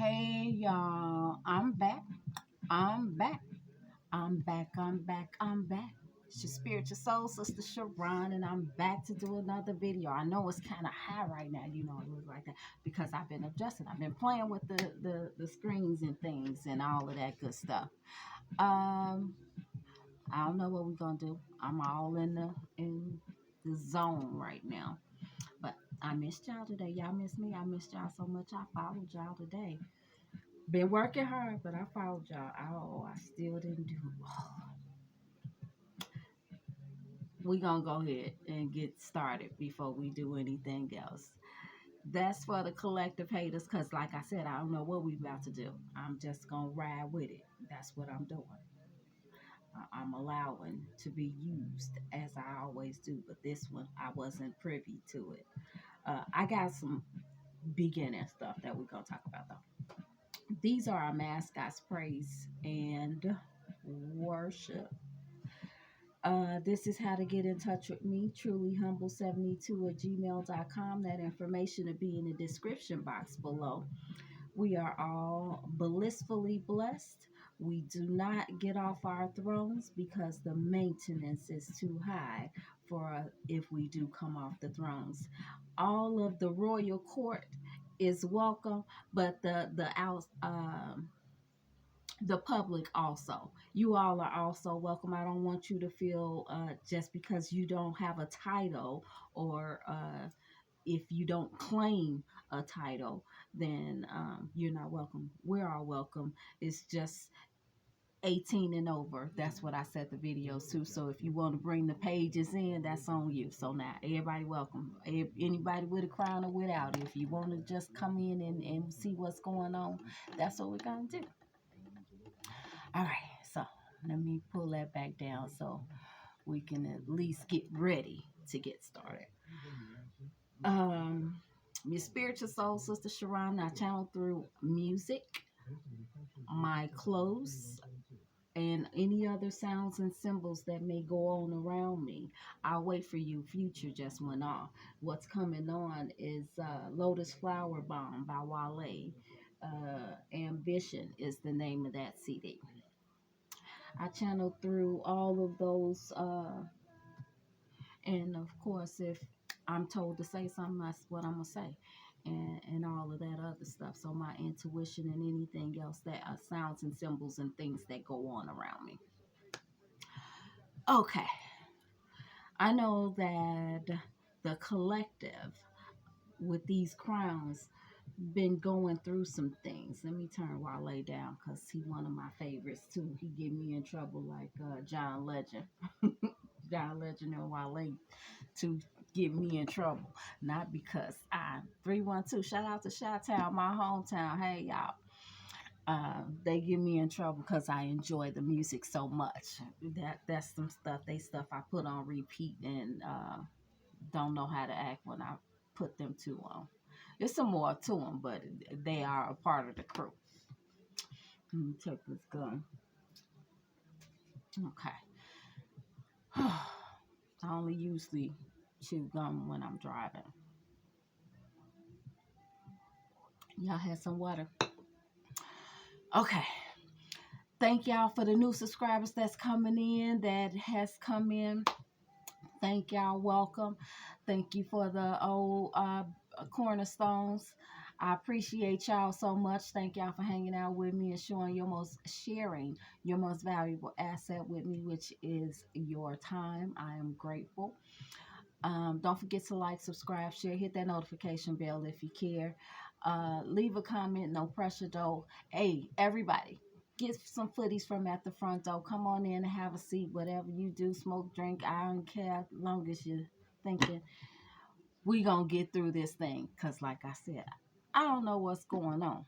Hey y'all, I'm back. I'm back. I'm back. I'm back. I'm back. It's your spiritual soul, Sister Sha'Ron, and I'm back to do another video. I know it's kind of high right now, it looks like that because I've been adjusting. I've been playing with the screens and things and all of that good stuff. Um, I don't know what we're gonna do. I'm all in the zone right now. But I missed y'all today. Y'all missed me. I missed y'all so much. I followed y'all today. Been working hard, but I followed y'all. Oh, I still didn't do. We gonna go ahead and get started before we do anything else. That's for the collective haters, cause like I said, I don't know what we about to do. I'm just gonna ride with it. That's what I'm doing. I'm allowing to be used as I always do, but this one I wasn't privy to it. I got some beginning stuff that we're gonna talk about though. These are our mascots, praise and worship. This is how to get in touch with me, trulyhumble72 at gmail.com. That information will be in the description box below. We are all blissfully blessed. We do not get off our thrones because the maintenance is too high for if we do come off the thrones. All of the royal court is welcome, but the public also. You all are also welcome. I don't want you to feel just because you don't have a title or if you don't claim a title, then you're not welcome. We're all welcome. It's just 18 and over. That's what I set the videos to. So if you want to bring the pages in, that's on you. So now everybody welcome. Anybody with a crown or without. If you want to just come in and see what's going on, that's what we're going to do. All right, so let me pull that back down so we can at least get ready to get started. Um, your spiritual soul, Sister Sha'Ron, I channel through music, my clothes, and any other sounds and symbols that may go on around me. I'll wait for you. Future just went off. What's coming on is Lotus Flower Bomb by Wale. Ambition is the name of that CD. I channeled through all of those, and of course, if I'm told to say something, that's what I'm gonna say, and all of that other stuff. So my intuition and anything else that sounds and symbols and things that go on around me. Okay, I know that the collective with these crowns been going through some things. Let me turn Wale down because he one of my favorites too. He get me in trouble like John Legend. John Legend and Wale to get me in trouble. Not because I 312. Shout out to Chi-Town, my hometown. Hey y'all. They get me in trouble because I enjoy the music so much. That's some stuff. Stuff I put on repeat and don't know how to act when I put them two on. There's some more to them, but they are a part of the crew. Let me take this gun. Okay. I only usually chew gum when I'm driving. Y'all had some water. Okay. Thank y'all for the new subscribers that's coming in, that has come in. Thank y'all. Welcome. Thank you for the old cornerstones. I appreciate y'all so much. Thank y'all for hanging out with me and sharing your most valuable asset with me, which is your time. I am grateful. Don't forget to like, subscribe, share, hit that notification bell if you care. Leave a comment, no pressure though. Hey, everybody, get some footies from at the front door. Come on in and have a seat. Whatever you do, smoke, drink, I don't care. As long as you're thinking we gonna get through this thing. Cause like I said, I don't know what's going on.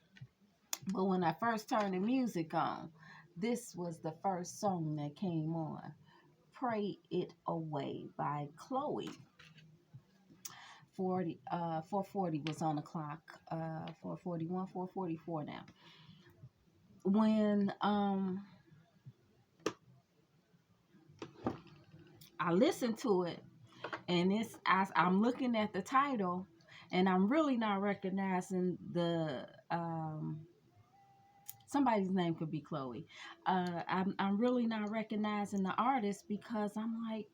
But when I first turned the music on, this was the first song that came on. Pray It Away by Chloe. 440 was on the clock. 441, 444 now. When I listened to it, and I'm looking at the title, and I'm really not recognizing the somebody's name could be Chloe. I'm really not recognizing the artist because I'm like,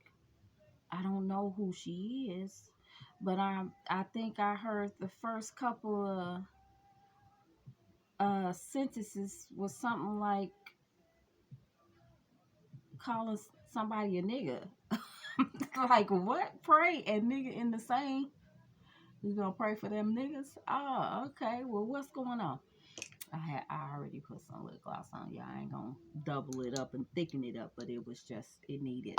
I don't know who she is, but I think I heard the first couple of sentences was something like calling somebody a nigga. Like what? Pray and nigga in the same. You gonna pray for them niggas? Oh, okay. Well, what's going on? I already put some lip gloss on. Yeah, I ain't gonna double it up and thicken it up, but it was just it needed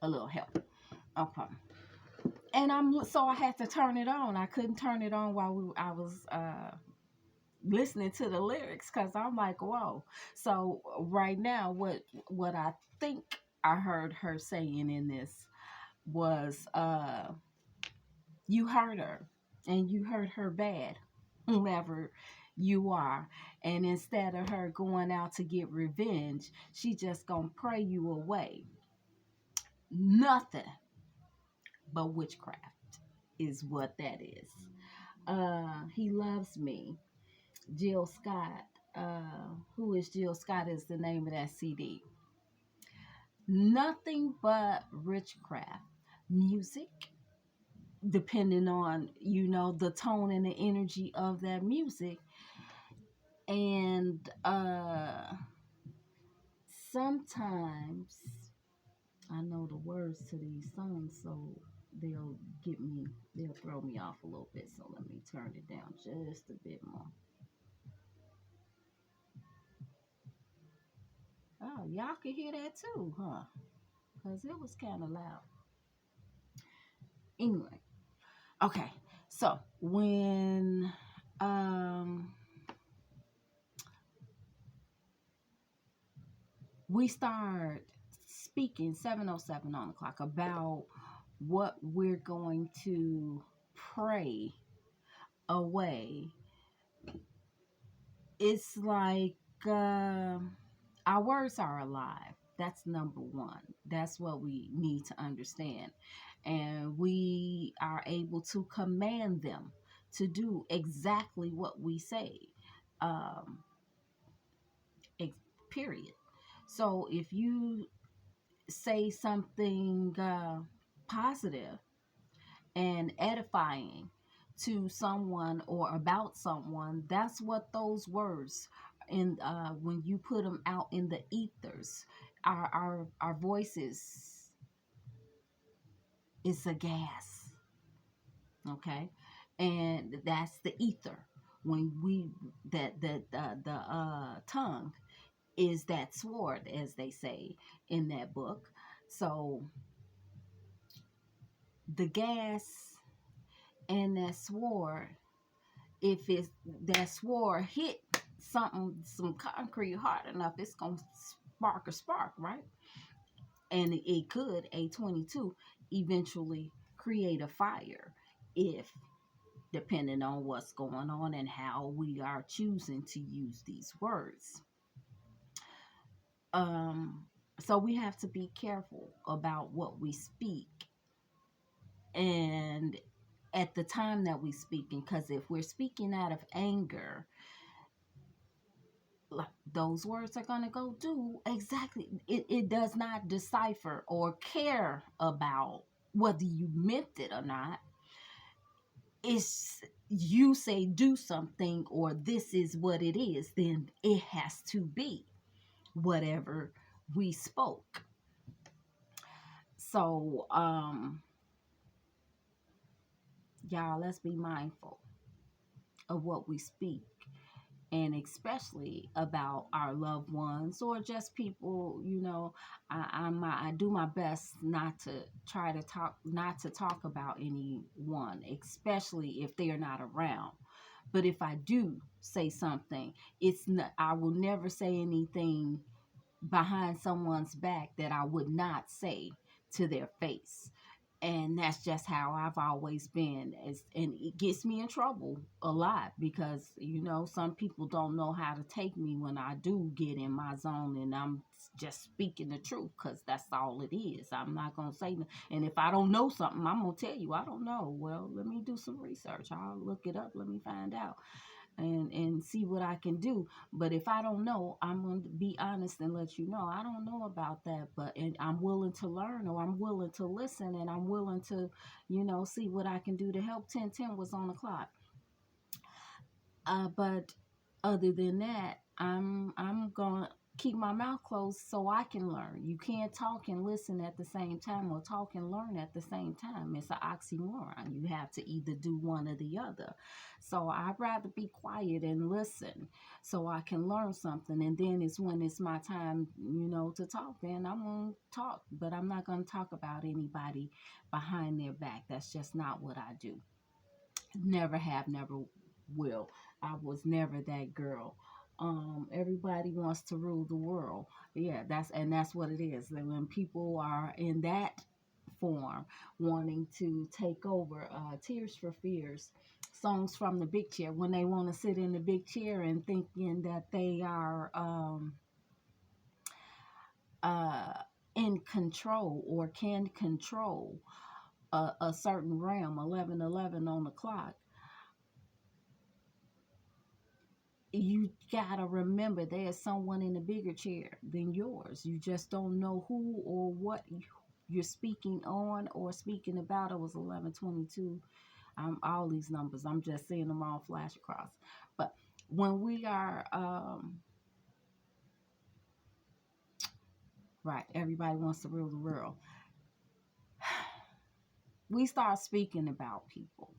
a little help. Okay. And I had to turn it on. I couldn't turn it on while I was listening to the lyrics because I'm like, whoa. So right now, what I think I heard her saying in this was, you hurt her, and you hurt her bad, whomever you are. And instead of her going out to get revenge, she just gonna pray you away. Nothing but witchcraft is what that is. He loves me. Jill Scott. Who is Jill Scott is the name of that CD. Nothing but witchcraft music, depending on the tone and the energy of that music. And sometimes I know the words to these songs, so they'll throw me off a little bit. So let me turn it down just a bit more. Oh, y'all can hear that too, huh? Because it was kind of loud. Anyway, okay. So when we start speaking 7:07 on the clock about what we're going to pray away, it's like our words are alive. That's number one. That's what we need to understand. And we are able to command them to do exactly what we say. Um, Period. So if you say something positive and edifying to someone or about someone, that's what those words in when you put them out in the ethers, our voices is a gas, okay, and that's the ether. When we the tongue is that sword, as they say in that book. So the gas and that sword, if it's that sword hit some concrete hard enough, it's gonna spark a spark, right? And it could A22 eventually create a fire if, depending on what's going on and how we are choosing to use these words. So we have to be careful about what we speak and at the time that we speaking, because if we're speaking out of anger, like those words are going to go do exactly it does not decipher or care about whether you meant it or not. It's you say do something or this is what it is, then it has to be whatever we spoke. So y'all, let's be mindful of what we speak, and especially about our loved ones or just people. I do my best not to talk about anyone, especially if they are not around. But if I do say something, I will never say anything behind someone's back that I would not say to their face. And that's just how I've always been. And it gets me in trouble a lot because, some people don't know how to take me when I do get in my zone and I'm just speaking the truth, because that's all it is. I'm not going to say, and if I don't know something, I'm going to tell you, I don't know. Well, let me do some research. I'll look it up. Let me find out. and see what I can do. But if I don't know, I'm going to be honest and let you know I don't know about that. But and I'm willing to learn, or I'm willing to listen, and I'm willing to, see what I can do to help. 10:10 was on the clock. But other than that, I'm gonna keep my mouth closed so I can learn. You can't talk and listen at the same time, or talk and learn at the same time. It's an oxymoron. You have to either do one or the other. So I'd rather be quiet and listen so I can learn something. And then it's when it's my time, to talk, then I'm gonna talk. But I'm not gonna talk about anybody behind their back. That's just not what I do. Never have, never will. I was never that girl. Everybody wants to rule the world. Yeah, that's what it is. And when people are in that form, wanting to take over, Tears for Fears, songs from the big chair, when they want to sit in the big chair and thinking that they are uh, in control or can control a certain realm. 11:11 on the clock. You gotta remember there's someone in a bigger chair than yours. You just don't know who or what you're speaking on or speaking about. It was 11:22. All these numbers, I'm just seeing them all flash across. But when we are right, everybody wants to rule the world. We start speaking about people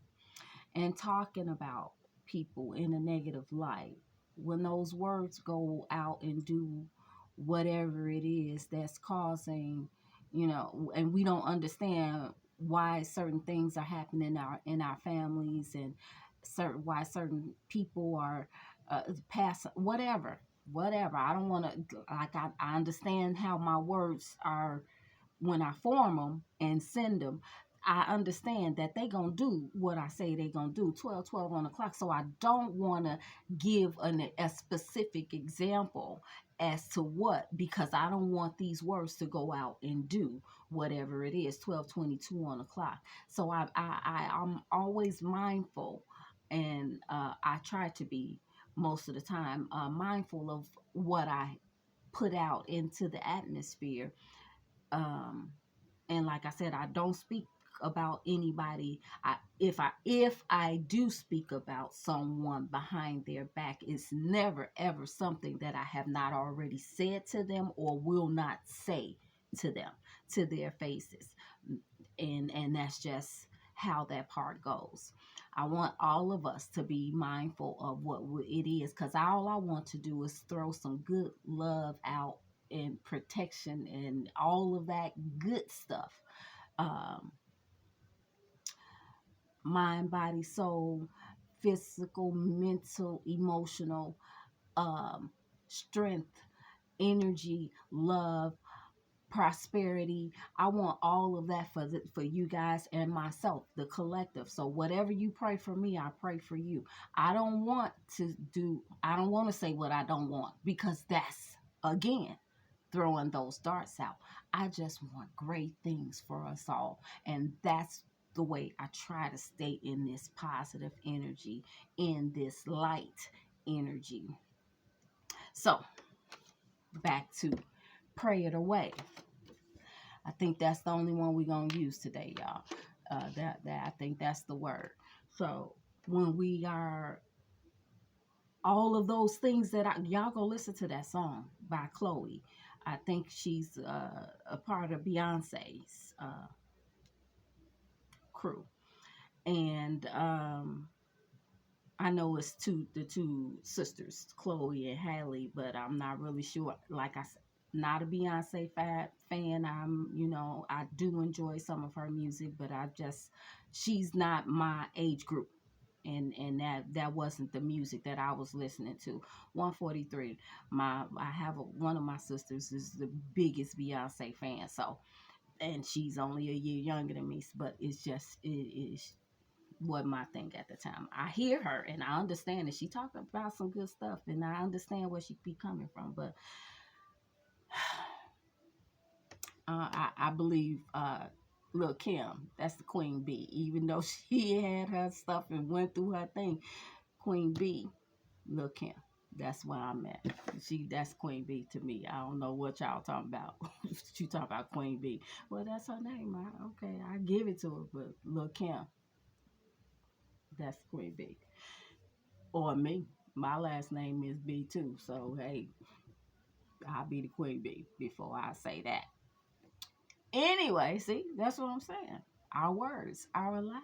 and talking about people in a negative light. When those words go out and do whatever it is that's causing, and we don't understand why certain things are happening in our families, and why certain people are pass whatever. I don't want to, like, I understand how my words are when I form them and send them. I understand that they gonna do what I say they gonna do. 12:12 on the clock. So I don't want to give a specific example as to what, because I don't want these words to go out and do whatever it is. 12:22 on the clock. So I'm always mindful, and I try to be most of the time mindful of what I put out into the atmosphere. um and like I said, I don't speak about anybody. If I do speak about someone behind their back, it's never ever something that I have not already said to them or will not say to them, to their faces. And that's just how that part goes. I want all of us to be mindful of what it is, because all I want to do is throw some good love out, and protection, and all of that good stuff. Um, Mind, body, soul, physical, mental, emotional, um, strength, energy, love, prosperity. I want all of that for you guys and myself, the collective. So whatever you pray for me, I pray for you. I don't want to say what I don't want, because that's, again, throwing those darts out. I just want great things for us all. And that's the way I try to stay in this positive energy, in this light energy. So back to Pray It Away. I think that's the only one we're gonna use today, y'all. That I think that's the word. So when we are all of those things y'all go listen to that song by Chloe. I think she's a part of Beyonce's crew, and I know it's the two sisters, Chloe and Halle, but I'm not really sure. Like I said, not a Beyonce fan. I do enjoy some of her music, but she's not my age group. And that wasn't the music that I was listening to. 143. One of my sisters is the biggest Beyonce fan, so, and she's only a year younger than me, but it's just it is what my thing at the time. I hear her and I understand that she talking about some good stuff, and I understand where she be coming from, but I believe Lil Kim, that's the Queen B, even though she had her stuff and went through her thing. Queen B, Lil Kim. That's where I'm at. That's Queen B to me. I don't know what y'all talking about. She talking about Queen B. Well, that's her name. Okay, I give it to her, but Lil Kim, that's Queen B. Or me. My last name is B too. So hey, I'll be the Queen Bee before I say that. Anyway, see, that's what I'm saying. Our words are alive.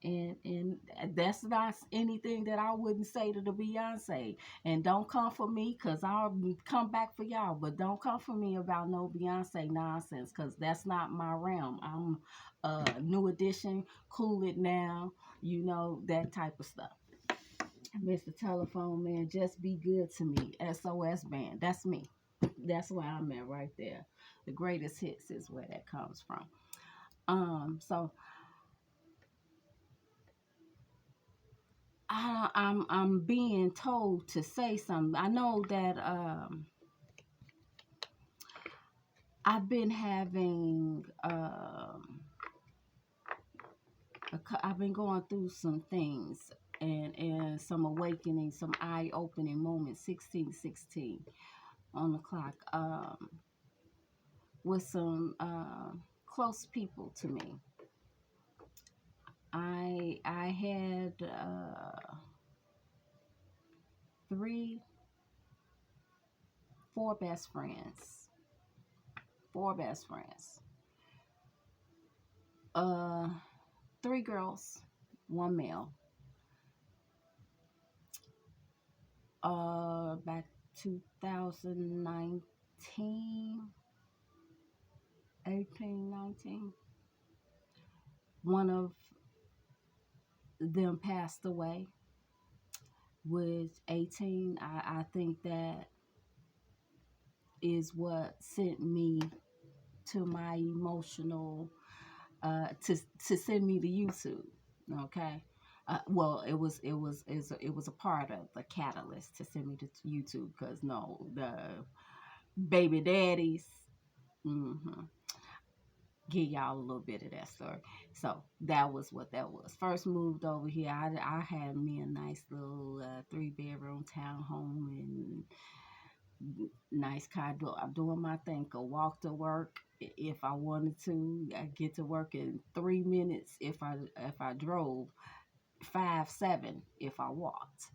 And that's not anything that I wouldn't say to the Beyonce. And don't come for me, because I'll come back for y'all. But don't come for me about no Beyonce nonsense, because that's not my realm. I'm New Edition, Cool It Now, that type of stuff. Mr. Telephone Man, just be good to me. SOS Band, that's me. That's where I'm at right there. The greatest hits is where that comes from. So I'm being told to say something. I know that I've been having I've been going through some things and some awakening, some eye opening moments. 1616 on the clock. With some close people to me. I had four best friends. Four best friends. Three girls, one male. Back 2019, 18, 19. One of them passed away with 18. I think that is what sent me to my emotional to send me to YouTube. Okay. Well, it was a part of the catalyst to send me to YouTube, because no, the baby daddies. Mm-hmm. Give y'all a little bit of that story. So that was what that was. First moved over here, I had me a nice little 3-bedroom townhome and nice car. I'm doing my thing. Go walk to work if I wanted to. I get to work in 3 minutes if I drove. 5-7 if I walked.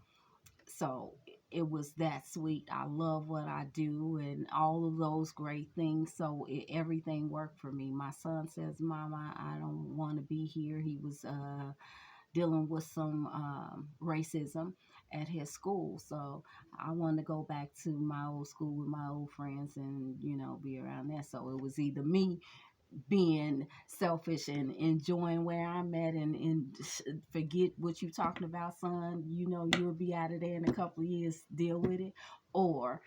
So it was that sweet. I love what I do and all of those great things. So everything worked for me. My son says, "Mama, I don't want to be here." He was dealing with some racism at his school. So I wanted to go back to my old school with my old friends and, be around there. So it was either me being selfish and enjoying where I'm at and forget what you talking about, son. You'll be out of there in a couple of years, deal with it. Or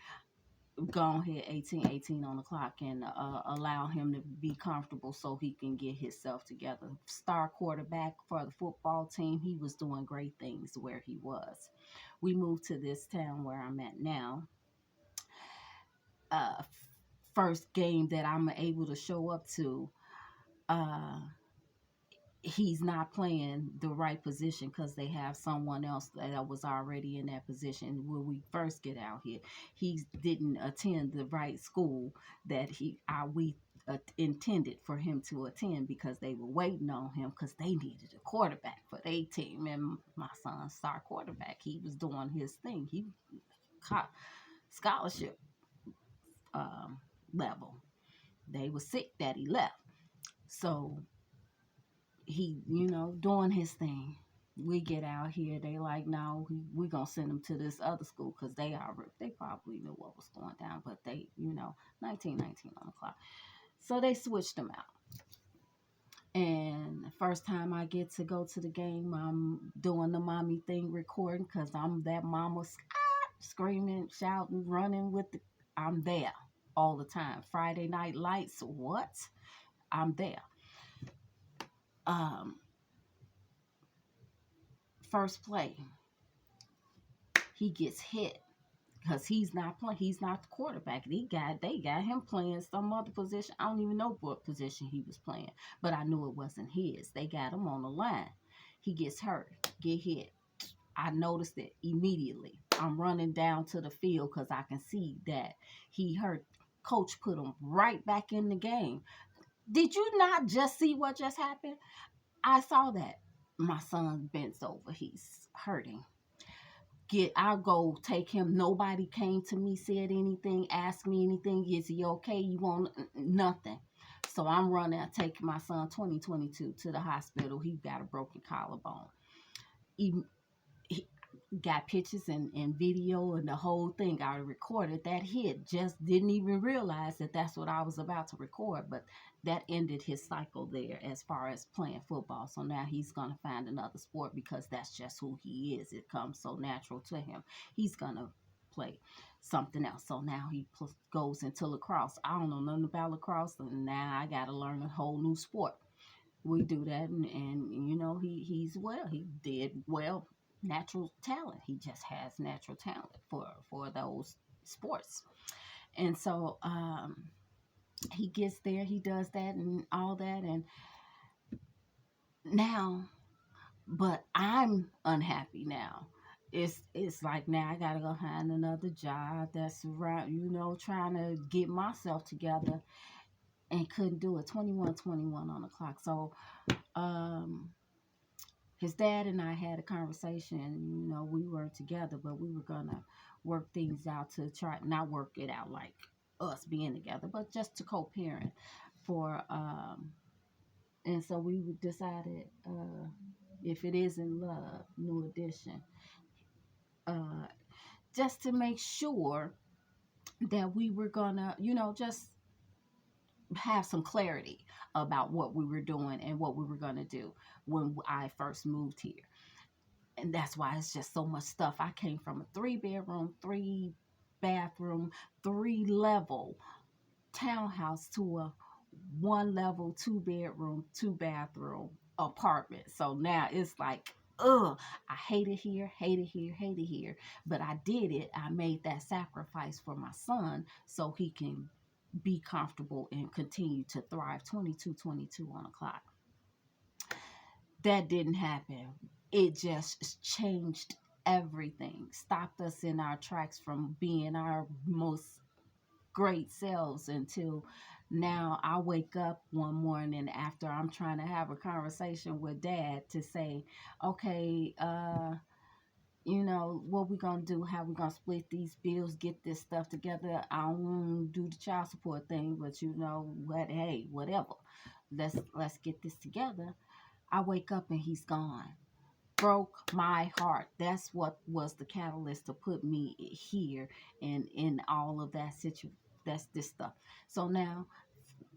go ahead, 18 on the clock, and allow him to be comfortable so he can get himself together. Star quarterback for the football team. He was doing great things where he was. We moved to this town where I'm at now. First game that I'm able to show up to, he's not playing the right position because they have someone else that was already in that position. When we first get out here, he didn't attend the right school that we intended for him to attend, because they were waiting on him because they needed a quarterback for their team. And my son's star quarterback, he was doing his thing. He caught scholarship level. They were sick that he left. So he, doing his thing. We get out here, they like, no, we gonna send him to this other school, because they probably knew what was going down, but they, 1919 on the clock. So they switched him out. And the first time I get to go to the game, I'm doing the mommy thing, recording, because I'm that mama screaming, shouting, running I'm there all the time. Friday Night Lights, what? I'm there. First play, he gets hit because he's not playing. He's not the quarterback. They got him playing some other position. I don't even know what position he was playing, but I knew it wasn't his. They got him on the line. He gets hurt, get hit. I noticed it immediately. I'm running down to the field because I can see that he hurt. Coach put him right back in the game. Did you not just see what just happened? I saw that. My son bends over. He's hurting. I'll go take him. Nobody came to me, said anything, asked me anything. Is he okay? You want nothing. So I'm running. I take my son 2022 to the hospital. He got a broken collarbone. He got pictures and video and the whole thing. I recorded that hit. Just didn't even realize that that's what I was about to record. But that ended his cycle there as far as playing football. So now he's going to find another sport because that's just who he is. It comes so natural to him. He's going to play something else. So now he goes into lacrosse. I don't know nothing about lacrosse, and now I got to learn a whole new sport. We do that, and you know, he's well. He did well. Natural talent. He just has natural talent for those sports. And so he gets there, he does that and all that, and now, but I'm unhappy now. It's like now I gotta go find another job that's around, you know, trying to get myself together, and couldn't do it. 21 on the clock. So his dad and I had a conversation, and you know, we weren't together, but we were gonna work things out to try not work it out like us being together, but just to co-parent for and so we decided, if it isn't love, new edition, uh just to make sure that we were gonna, you know, just have some clarity about what we were doing and what we were gonna do when I first moved here. And that's why it's just so much stuff. I came from a 3-bedroom, 3-bathroom, 3-level townhouse to a 1-level, 2-bedroom, 2-bathroom apartment. So now it's like, ugh, I hate it here, hate it here, hate it here. But I did it. I made that sacrifice for my son so he can be comfortable and continue to thrive. 22 on the clock. That didn't happen. It just changed everything, stopped us in our tracks from being our most great selves until now. I wake up one morning after I'm trying to have a conversation with dad to say, okay, you know, what we gonna do, how we gonna split these bills, get this stuff together. I don't want to do the child support thing, but you know what, hey, whatever, let's get this together. I wake up and he's gone. Broke my heart. That's what was the catalyst to put me here and in all of that situation. That's this stuff. So now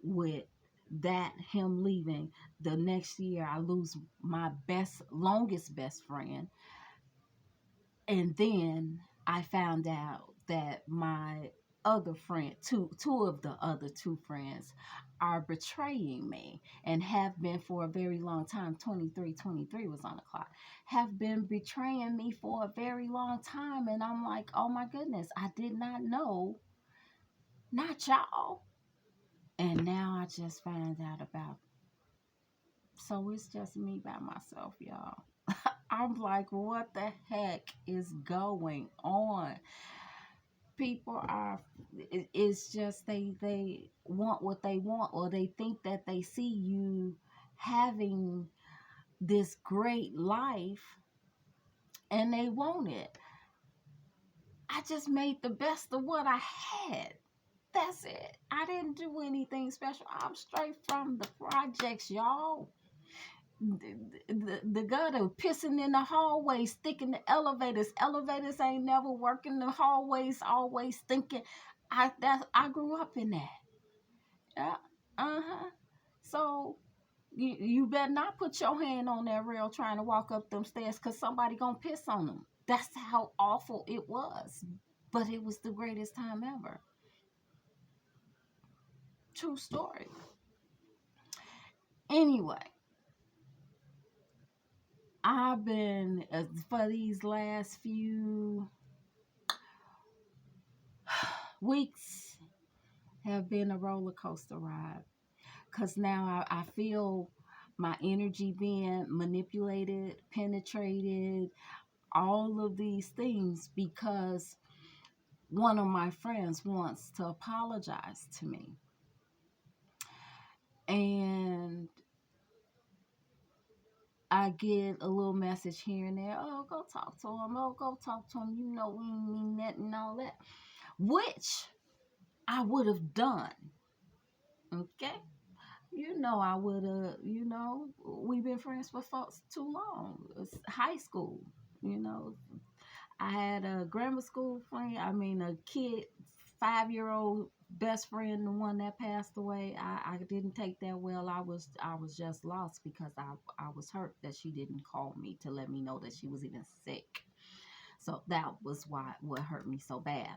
with that, him leaving, the next year I lose my longest best friend. And then I found out that my other friend, two of the other two friends, are betraying me and have been for a very long time. 23 was on the clock. Have been betraying me for a very long time. And I'm like, oh my goodness, I did not know. Not y'all. And now I just found out about. So it's just me by myself, y'all. I'm like, what the heck is going on? People are, it's just they want what they want, or they think that they see you having this great life and they want it. I just made the best of what I had. That's it. I didn't do anything special. I'm straight from the projects, y'all. The gutter pissing in the hallways, sticking the elevators. Elevators ain't never working. The hallways always stinking. I grew up in that. Yeah. Uh-huh. So you better not put your hand on that rail trying to walk up them stairs, because somebody gonna piss on them. That's how awful it was. But it was the greatest time ever. True story. Anyway, I've been, for these last few weeks, have been a roller coaster ride. Because now I feel my energy being manipulated, penetrated. all of these things because one of my friends wants to apologize to me. And I get a little message here and there. Oh, go talk to him. Oh, go talk to him. You know, we ain't mean that and all that. Which I would have done. Okay? You know, I would have, we've been friends for too long. It's high school, you know. I had a grammar school friend, a kid, 5-year-old best friend, the one that passed away. I didn't take that well. I was just lost because I was hurt that she didn't call me to let me know that she was even sick. So that was what hurt me so bad.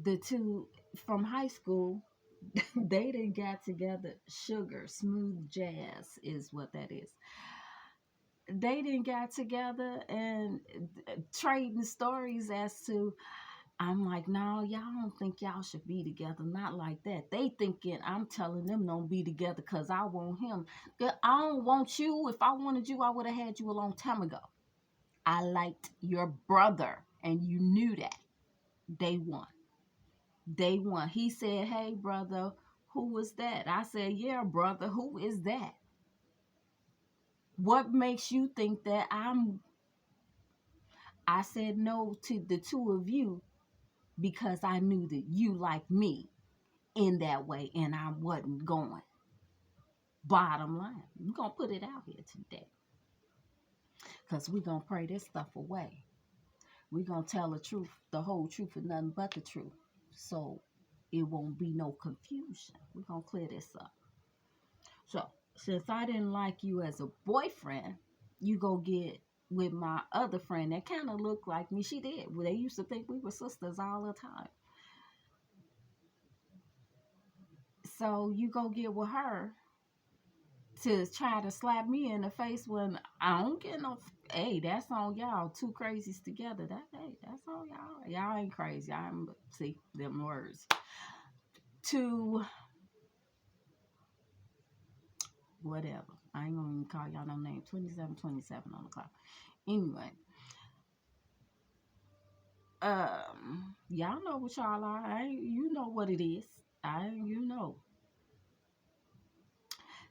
The two from high school, they didn't get together. Sugar, smooth jazz is what that is. They didn't get together and trading stories as to, I'm like, no, y'all don't think y'all should be together. Not like that. They thinking I'm telling them don't be together because I want him. I don't want you. If I wanted you, I would have had you a long time ago. I liked your brother, and you knew that. Day one. Day one. He said, hey, brother, who was that? I said, yeah, brother, who is that? What makes you think that I said no to the two of you because I knew that you liked me in that way and I wasn't going. Bottom line, we're going to put it out here today because we're going to pray this stuff away. We're going to tell the truth, the whole truth and nothing but the truth. So it won't be no confusion. We're going to clear this up. So since I didn't like you as a boyfriend, you go get with my other friend that kind of looked like me. She did. They used to think we were sisters all the time. So you go get with her to try to slap me in the face when I don't get no. Hey, that's on y'all. Two crazies together. That's on y'all. Y'all ain't crazy. See them words. To whatever. I ain't gonna even call y'all no name. 27 on the clock. Anyway. Y'all know what y'all are. You know what it is. You know.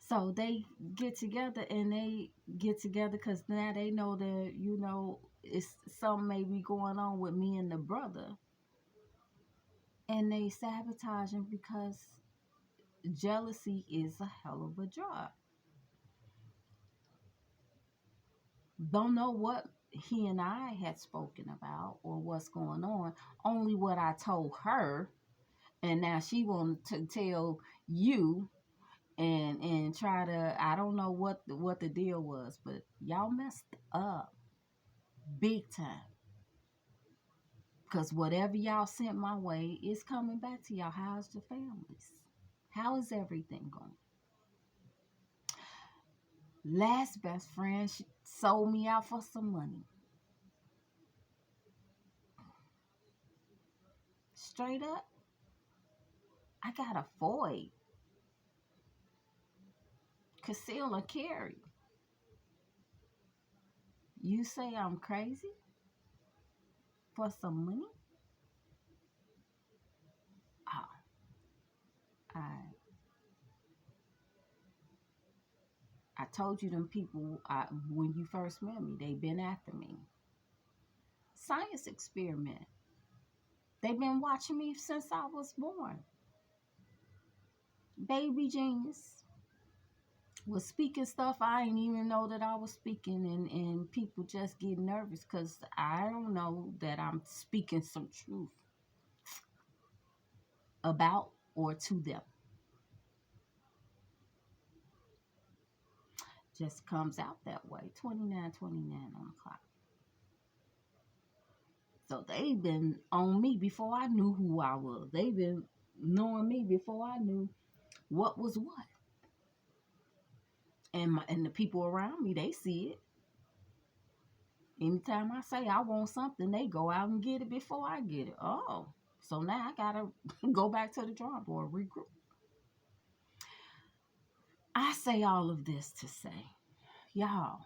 So they get together because now they know that, it's something may be going on with me and the brother. And they sabotaging because jealousy is a hell of a drug. Don't know what he and I had spoken about or what's going on. Only what I told her. And now she wanted to tell you and try to, I don't know what the deal was, but y'all messed up big time. Because whatever y'all sent my way is coming back to y'all. How's your families? How is everything going? Last best friend, she sold me out for some money. Straight up, I got a void. Conceal or carry. You say I'm crazy for some money? Oh, I told you them people, when you first met me, they been after me. Science experiment. They've been watching me since I was born. Baby genius was speaking stuff I didn't even know that I was speaking, and people just get nervous because I don't know that I'm speaking some truth about or to them. Just comes out that way. 29 on the clock. So they've been on me before I knew who I was. They've been knowing me before I knew what was what. And the people around me, they see it. Anytime I say I want something, they go out and get it before I get it. Oh, so now I gotta go back to the drawing board, regroup. I say all of this to say, y'all,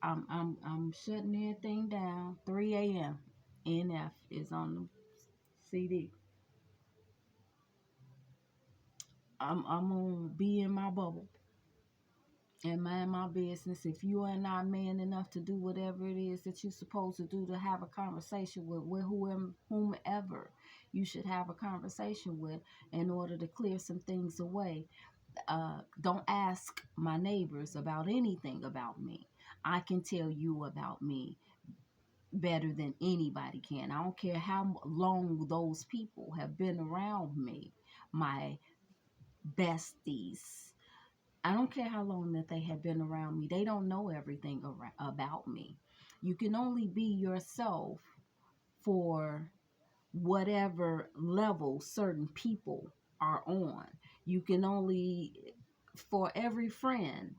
I'm shutting everything down. 3 a.m. NF is on the CD. I'm gonna be in my bubble and mind my business. If you are not man enough to do whatever it is that you're supposed to do, to have a conversation with whomever you should have a conversation with in order to clear some things away. Don't ask my neighbors about anything about me. I can tell you about me better than anybody can. I don't care how long those people have been around me, my besties. I don't care how long that they have been around me. They don't know everything about me. You can only be yourself for whatever level certain people are on. You can only, for every friend,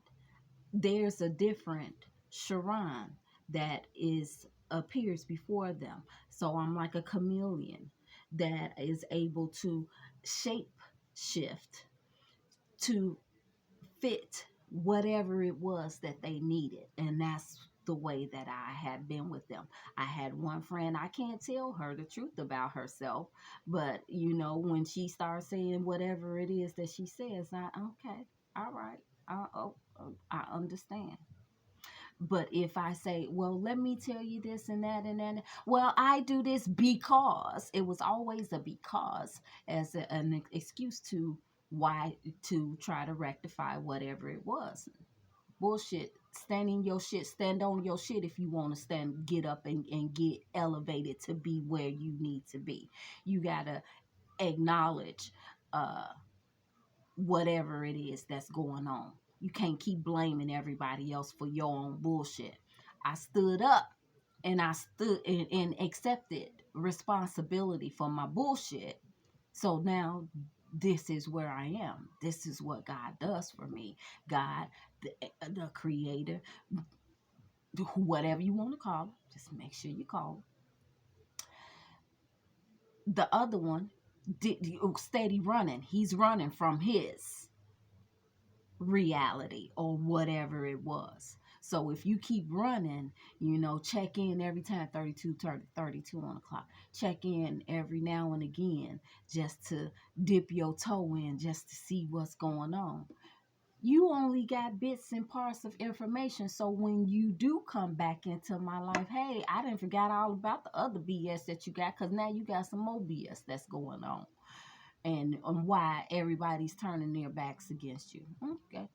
there's a different Sha'Ron that is appears before them. So I'm like a chameleon that is able to shape shift to fit whatever it was that they needed. And that's the way that I had been with them. I had one friend, I can't tell her the truth about herself, but when she starts saying whatever it is that she says, okay, all right, I understand. But if I say, well, let me tell you this and that and that, well, I do this because, it was always a because as an excuse to why, to try to rectify whatever it was. Bullshit. Stand in your shit. Stand on your shit if you want to stand, get up and get elevated to be where you need to be. You got to acknowledge uh, whatever it is that's going on. You can't keep blaming everybody else for your own bullshit. I stood up and I stood and accepted responsibility for my bullshit. So now this is where I am. This is what God does for me. God, the creator, whatever you want to call it, just make sure you call it. The other one, steady running. He's running from his reality or whatever it was. So if you keep running, check in every time, 32 on the clock. Check in every now and again just to dip your toe in, just to see what's going on. You only got bits and parts of information. So when you do come back into my life, hey, I didn't forget all about the other BS that you got, because now you got some more BS that's going on. And why everybody's turning their backs against you. Okay.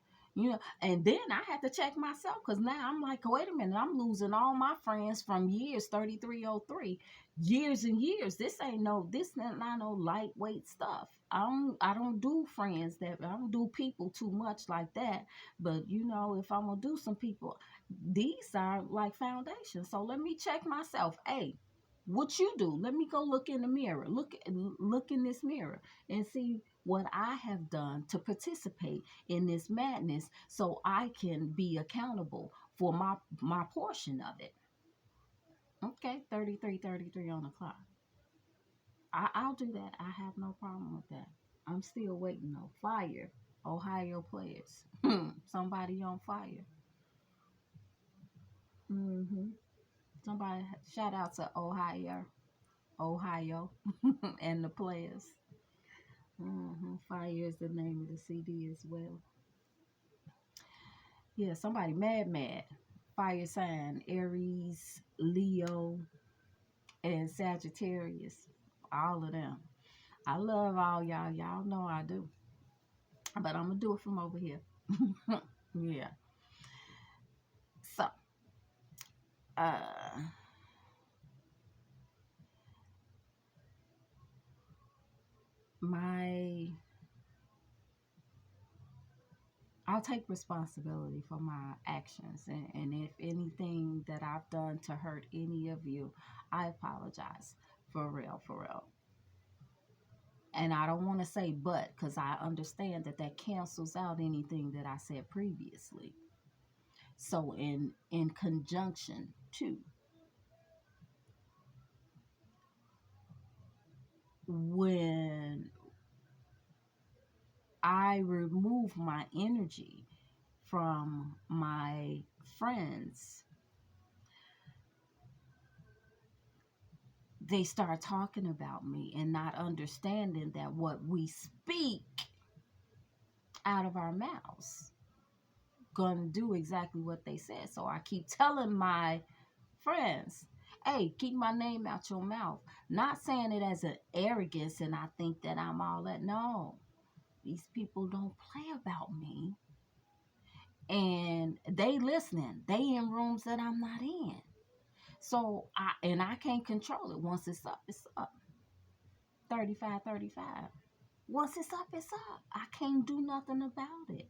And then I had to check myself, because now I'm like, wait a minute, I'm losing all my friends from years 3303, years and years. This not no lightweight stuff. I don't do friends that, I don't do people too much like that. But if I'm gonna do some people, these are like foundations. So let me check myself. Hey, what you do? Let me go look in the mirror. Look in this mirror and see what I have done to participate in this madness, so I can be accountable for my portion of it. Okay, 33 on the clock. I'll do that. I have no problem with that. I'm still waiting though. Fire. Ohio players. Somebody on fire. hmm Somebody shout out to Ohio, and the players. Fire is the name of the CD as well. Yeah, somebody mad. Fire sign, Aries, Leo, and Sagittarius. All of them. I love all y'all. Y'all know I do. But I'm going to do it from over here. Yeah. So, uh, my I'll take responsibility for my actions. And if anything that I've done to hurt any of you, I apologize. For real, for real. And I don't want to say but, because I understand that that cancels out anything that I said previously. So in conjunction to, when I remove my energy from my friends they start talking about me and not understanding that what we speak out of our mouths gonna do exactly what they said. So I keep telling my friends, hey, keep my name out your mouth. Not saying it as an arrogance and I think that I'm all that. No, these people don't play about me. And they listening. They in rooms that I'm not in. So I can't control it. Once it's up, it's up. 35, 35. Once it's up, it's up. I can't do nothing about it.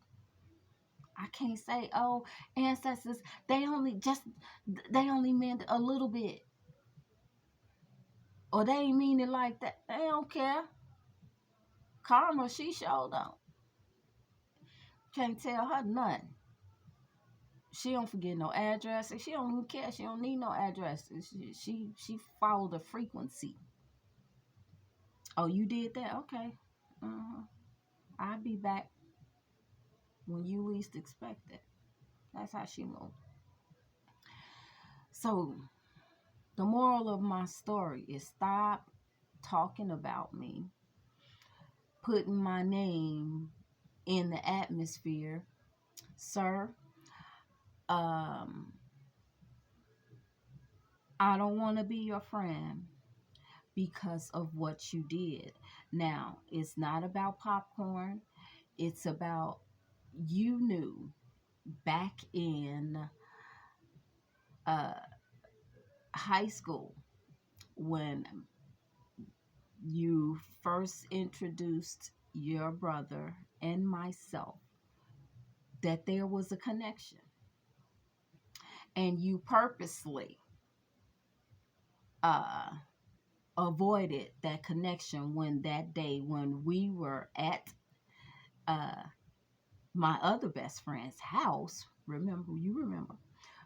I can't say, oh, ancestors, they only meant a little bit. Or they ain't mean it like that. They don't care. Karma, she sure don't. Can't tell her nothing. She don't forget no address. She don't even care. She don't need no address. She followed the frequency. Oh, you did that? Okay. I'll be back when you least expect it. That's how she moved. So, the moral of my story is stop talking about me, putting my name in the atmosphere. Sir, I don't want to be your friend because of what you did. Now, it's not about popcorn. It's about you knew back in high school when you first introduced your brother and myself that there was a connection. And you purposely avoided that connection when that day when we were at my other best friend's house. You remember.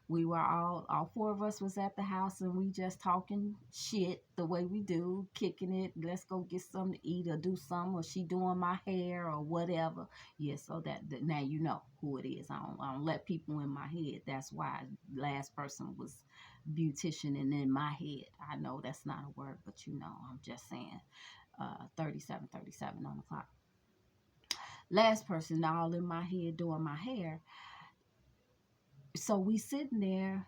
We were all four of us was at the house and we just talking shit the way we do, kicking it. Let's go get something to eat or do something, or she doing my hair or whatever. Yeah, so that now you know who it is. I don't let people in my head. That's why last person was beautician and in my head. I know that's not a word, but you know, I'm just saying 37 on the clock. Last person all in my head doing my hair. So we sitting there,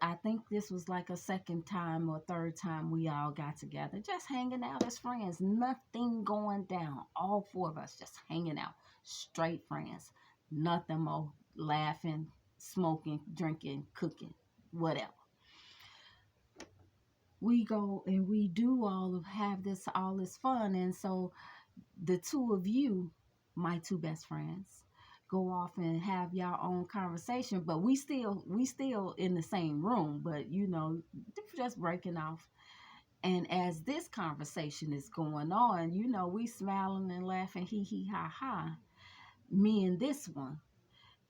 I think this was like a second time or third time we all got together, just hanging out as friends, nothing going down. All four of us just hanging out, straight friends, nothing more, laughing, smoking, drinking, cooking, whatever. We go and we do have all this fun. And so the two of you, my two best friends, go off and have your own conversation, but we still in the same room, but you know, just breaking off. And as this conversation is going on, you know, we smiling and laughing, hee hee ha ha. Me and this one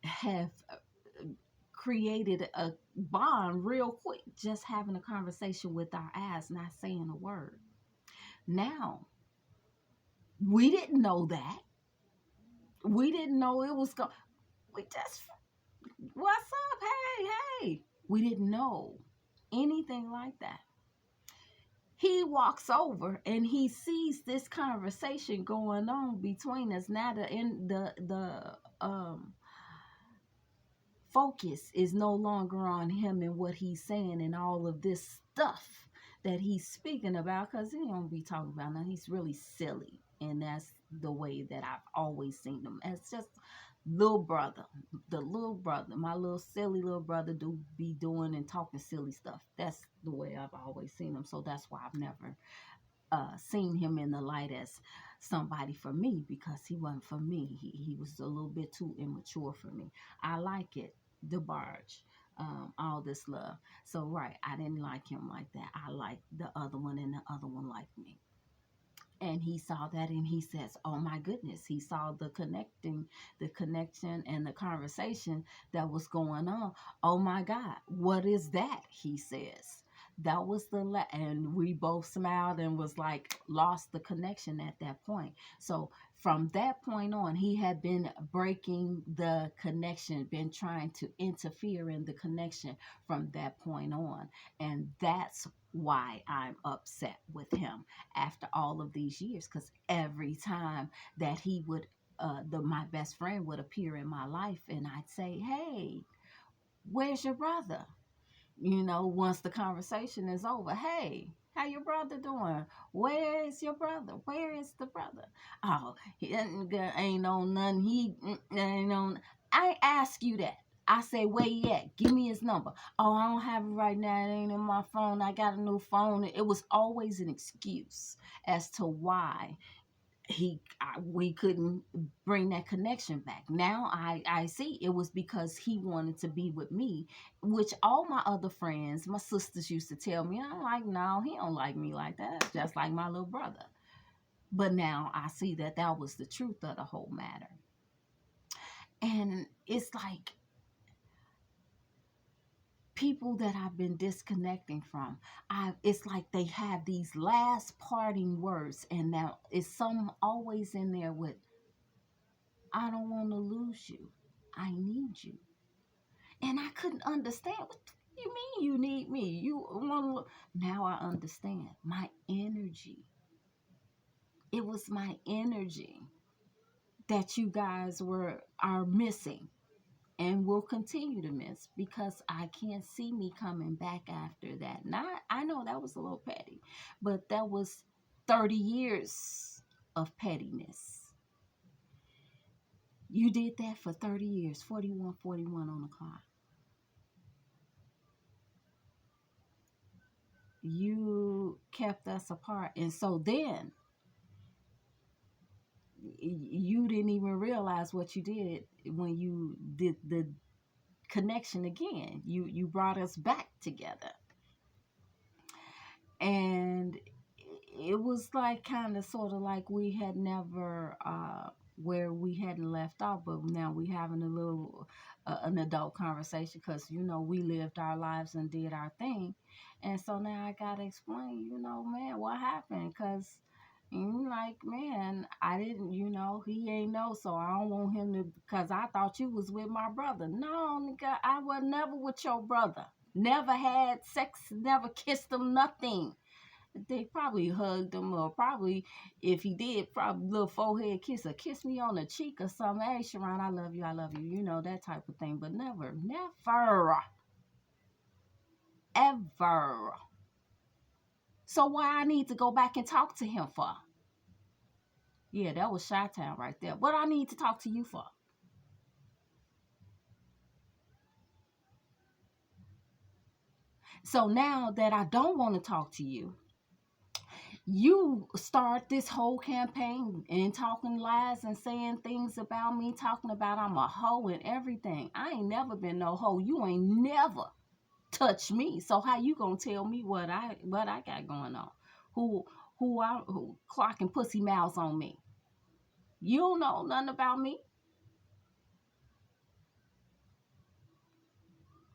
have created a bond real quick, just having a conversation with our eyes, not saying a word. Now, we didn't know that. We didn't know it was going. We just, what's up? Hey. We didn't know anything like that. He walks over and he sees this conversation going on between us. Now the focus is no longer on him and what he's saying and all of this stuff that he's speaking about, because he don't be talking about nothing. He's really silly, and that's the way that I've always seen him, as just little brother. My little silly little brother do be doing and talking silly stuff. That's the way I've always seen him. So that's why I've never seen him in the light as somebody for me, because he wasn't for me. He was a little bit too immature for me. I like it, the barge, all this love. So right, I didn't like him like that. I liked the other one, and the other one liked me. And he saw that and he says, oh my goodness, he saw the connection and the conversation that was going on. Oh my God, what is that? He says. That was and we both smiled and was like, lost the connection at that point. So from that point on, he had been breaking the connection, been trying to interfere in the connection from that point on. And that's why I'm upset with him after all of these years, because every time that he would my best friend would appear in my life, and I'd say, hey, where's your brother? Once the conversation is over, hey, how your brother doing? Where is your brother? Where is the brother? Oh, he ain't on nothing. He ain't on. I ask you that. I say, where he at? Give me his number. Oh, I don't have it right now. It ain't in my phone. I got a new phone. It was always an excuse as to why we couldn't bring that connection back. Now I see it was because he wanted to be with me, which all my other friends, my sisters used to tell me. I'm like, no, he don't like me like that. It's just like my little brother. But now I see that that was the truth of the whole matter. And it's like people that I've been disconnecting from, it's like they have these last parting words, and now it's some always in there with, I don't want to lose you. I need you. And I couldn't understand. What do you mean you need me? You want to. Now I understand. My energy. It was my energy that you guys are missing and will continue to miss, because I can't see me coming back after that. Now, I know that was a little petty, but that was 30 years of pettiness. You did that for 30 years, 41 on the clock. You kept us apart. And so then you didn't even realize what you did when you did the connection again. You brought us back together. And it was like kind of sort of like we had never where we hadn't left off, but now we having a little an adult conversation, because we lived our lives and did our thing. And so now I gotta explain, man, what happened, because like, man, I didn't, he ain't know, so I don't want him to, because I thought you was with my brother. No, nigga, I was never with your brother. Never had sex, never kissed him, nothing. They probably hugged him, or probably, if he did, probably a little forehead kiss, or kiss me on the cheek or something. Hey, Sha'Ron, I love you, that type of thing. But never, ever. So why I need to go back and talk to him for? Yeah, that was Chi-Town right there. What I need to talk to you for? So now that I don't want to talk to you, you start this whole campaign and talking lies and saying things about me, talking about I'm a hoe and everything. I ain't never been no hoe. You ain't never touched me. So how you gonna tell me what I got going on? Who clocking pussy mouths on me? You don't know nothing about me.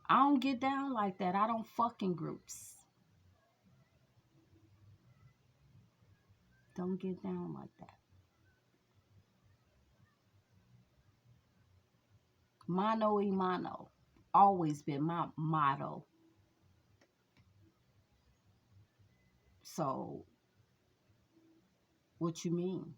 I don't get down like that. I don't fucking groups. Don't get down like that. Mano y mano. Always been my motto. So, what you mean?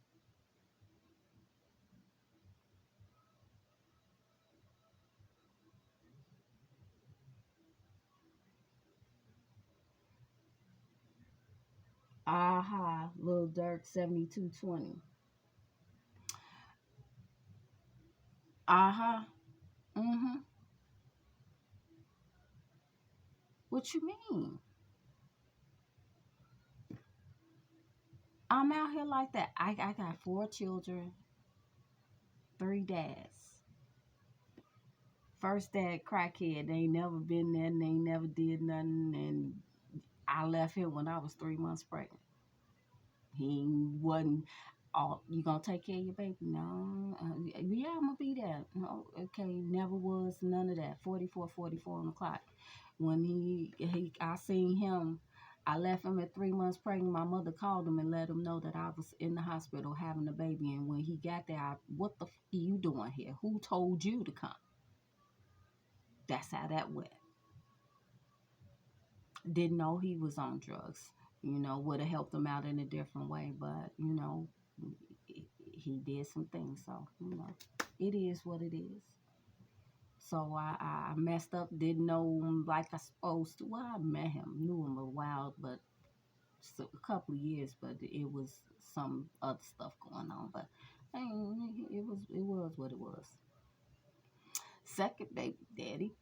Aha, Lil Durk 7220. Aha. Mm-hmm. What you mean? I'm out here like that. I got 4 children, 3 dads. First dad crackhead. They ain't never been there and they ain't never did nothing. And I left him when I was 3 months pregnant. He wasn't all, you gonna take care of your baby? No. Yeah, I'm gonna be there. No, okay, never was none of that. 44 on the clock. When I seen him, I left him at 3 months pregnant. My mother called him and let him know that I was in the hospital having a baby. And when he got there, what the f are you doing here? Who told you to come? That's how that went. Didn't know he was on drugs. Would have helped him out in a different way, but he did some things. So it is what it is. So I messed up. Didn't know him like I supposed to. Well, I met him, knew him a while, but a couple of years. But it was some other stuff going on. But it was what it was. Second baby daddy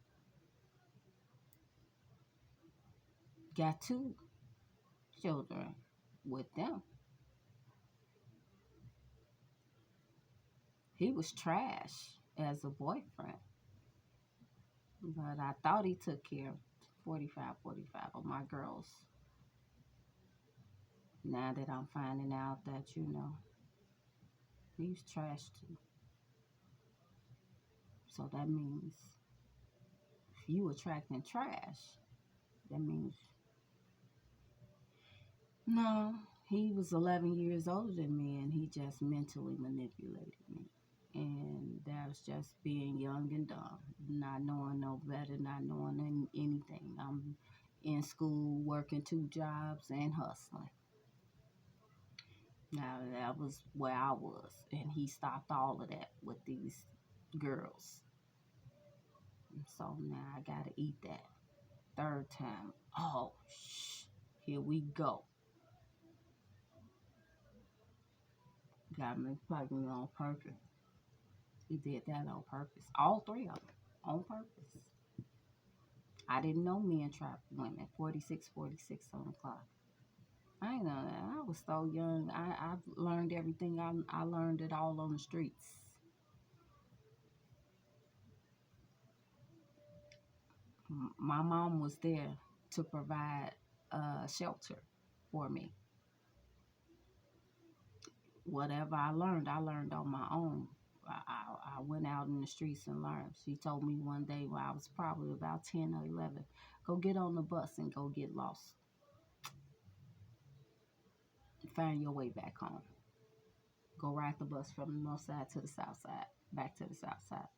got 2 children with them. He was trash as a boyfriend, but I thought he took care of 45 of my girls. Now that I'm finding out that, he's trash too. So that means if you attracting trash, that means no, he was 11 years older than me and he just mentally manipulated me. And that was just being young and dumb, not knowing no better, not knowing anything. I'm in school, working 2 jobs and hustling. Now that was where I was, and he stopped all of that with these girls. And so now I gotta eat that. Third time, oh, here we go. Got me pregnant on purpose. He did that on purpose. All 3 of them on purpose. I didn't know men trap women. 46 on the clock. I ain't know that. I was so young. I learned everything. I learned it all on the streets. My mom was there to provide shelter for me. Whatever I learned on my own. I went out in the streets and learned. She told me one day when I was probably about 10 or 11, go get on the bus and go get lost. Find your way back home. Go ride the bus from the north side to the south side, back to the south side.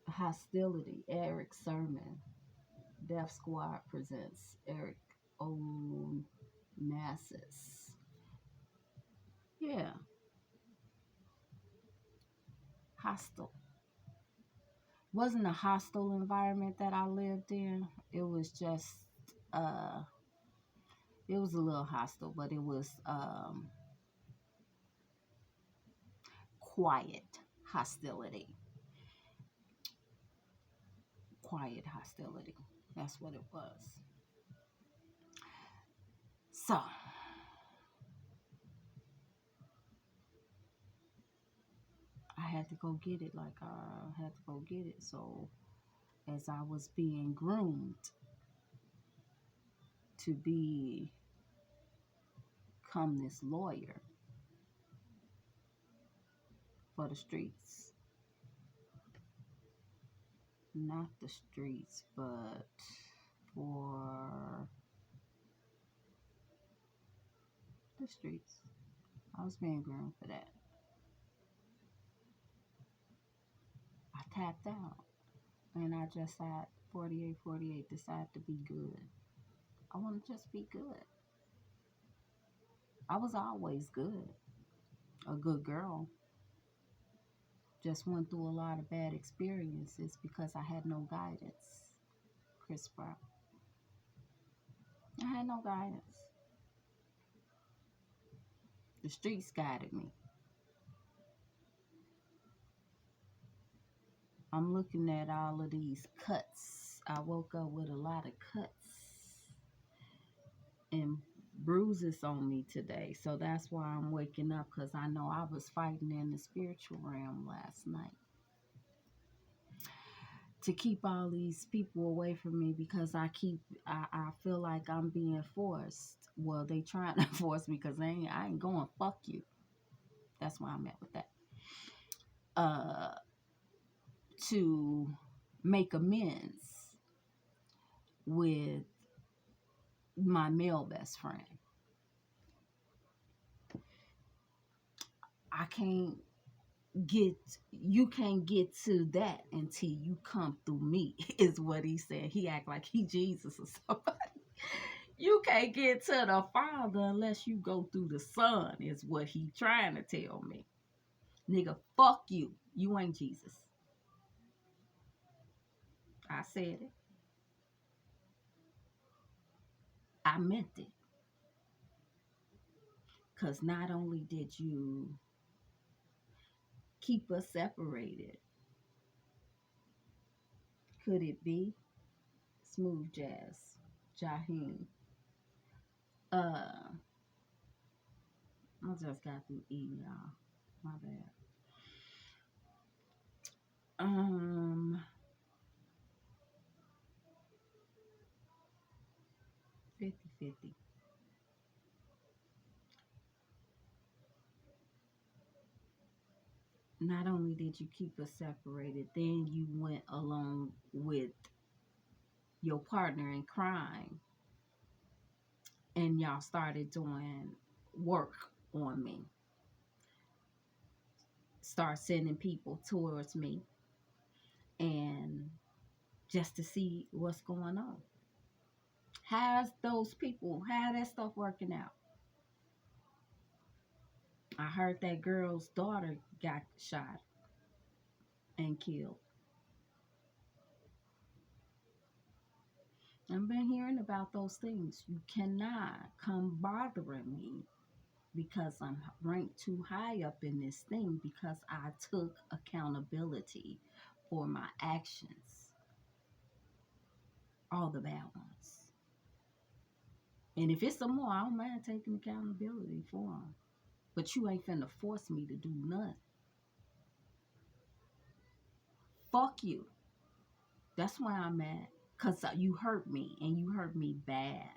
Hostility, Eric Sermon. Death Squad presents Eric Onassis. Yeah. Hostile. Wasn't a hostile environment that I lived in. It was just it was a little hostile, but it was quiet hostility. Quiet hostility. That's what it was. So I had to go get it. Like I had to go get it. So as I was being groomed to become this lawyer for the streets. Not the streets, but for the streets. I was being groomed for that. I tapped out. And I just at 48, decided to be good. I want to just be good. I was always good. A good girl. Just went through a lot of bad experiences because I had no guidance. Chris Brown. I had no guidance. The streets guided me. I'm looking at all of these cuts. I woke up with a lot of cuts and bruises on me today. So that's why I'm waking up, because I know I was fighting in the spiritual realm last night. to keep all these people away from me because I feel like I'm being forced. Well, they trying to force me because I ain't going, fuck you. That's why I'm at with that. To make amends with my male best friend. You can't get to that until you come through me, is what he said. He act like he Jesus or somebody. You can't get to the Father unless you go through the Son, is what he trying to tell me. Nigga, fuck you. You ain't Jesus. I said it. I meant it. Because not only did you keep us separated, could it be? Smooth Jazz, Jaheim. I just got through eating, y'all. My bad. 50-50. Not only did you keep us separated, then you went along with your partner in crime and y'all started doing work on me. Start sending people towards me and just to see what's going on. How's that stuff working out? I heard that girl's daughter got shot and killed. I've been hearing about those things. You cannot come bothering me because I'm ranked too high up in this thing because I took accountability for my actions. All the bad ones. And if it's some more, I don't mind taking accountability for them. But you ain't finna force me to do nothing. Fuck you. That's why I'm mad. Because you hurt me. And you hurt me badly.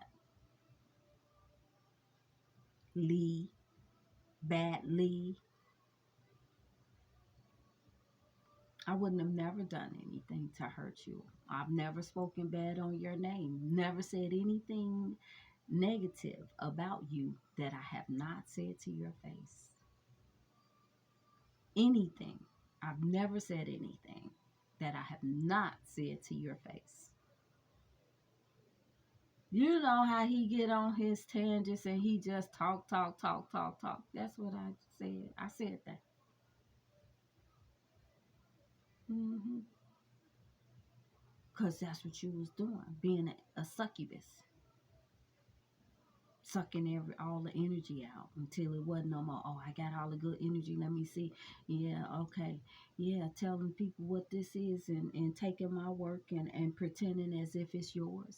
Badly. I wouldn't have never done anything to hurt you. I've never spoken bad on your name. Never said anything negative about you that I have not said to your face. Anything. I've never said anything that I have not said to your face. You know how he get on his tangents and he just talk. That's what I said. I said that. Because that's what you was doing. Being a succubus. Sucking all the energy out until it wasn't no more. Oh, I got all the good energy. Let me see. Yeah, okay. Yeah, telling people what this is and taking my work and pretending as if it's yours.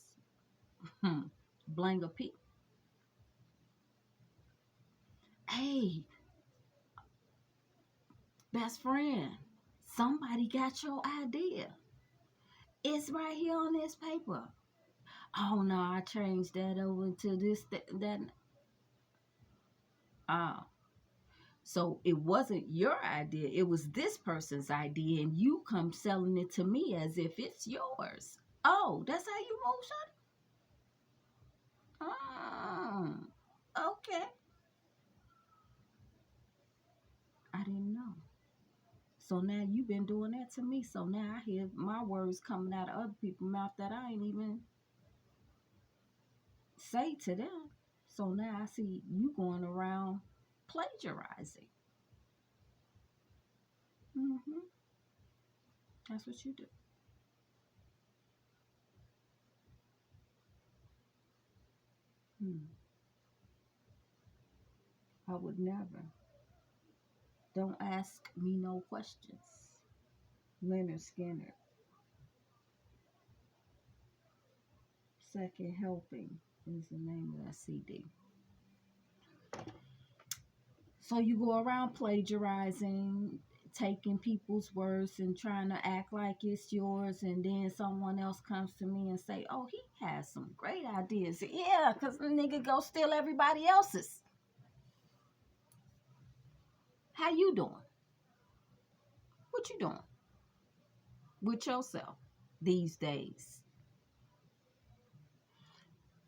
Blang a P. Hey, best friend, somebody got your idea. It's right here on this paper. Oh no, I changed that over to this, that. Oh. So it wasn't your idea. It was this person's idea. And you come selling it to me as if it's yours. Oh, that's how you motion? Oh, okay. I didn't know. So now you've been doing that to me. So now I hear my words coming out of other people's mouth that I ain't even say to them. So now I see you going around plagiarizing. That's what you do. I would never. Don't ask me no questions. Leonard Skinner. Second Helping is the name of that CD. So you go around plagiarizing, taking people's words and trying to act like it's yours, and then someone else comes to me and say, oh, he has some great ideas. Yeah, because the nigga go steal everybody else's. How you doing? What you doing with yourself these days?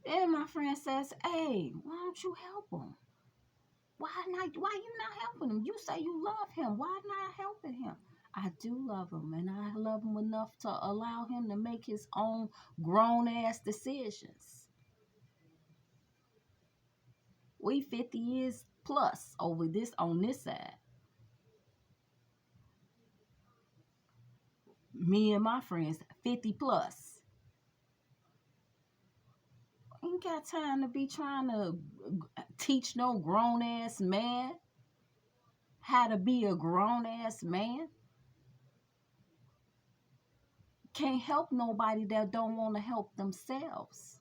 And my friend says, hey, why don't you help him? Why you not helping him? You say you love him. Why not helping him? I do love him, and I love him enough to allow him to make his own grown ass decisions. We 50 years plus over this on this side. Me and my friends, 50 plus. Ain't got time to be trying to teach no grown ass man how to be a grown ass man. Can't help nobody that don't want to help themselves.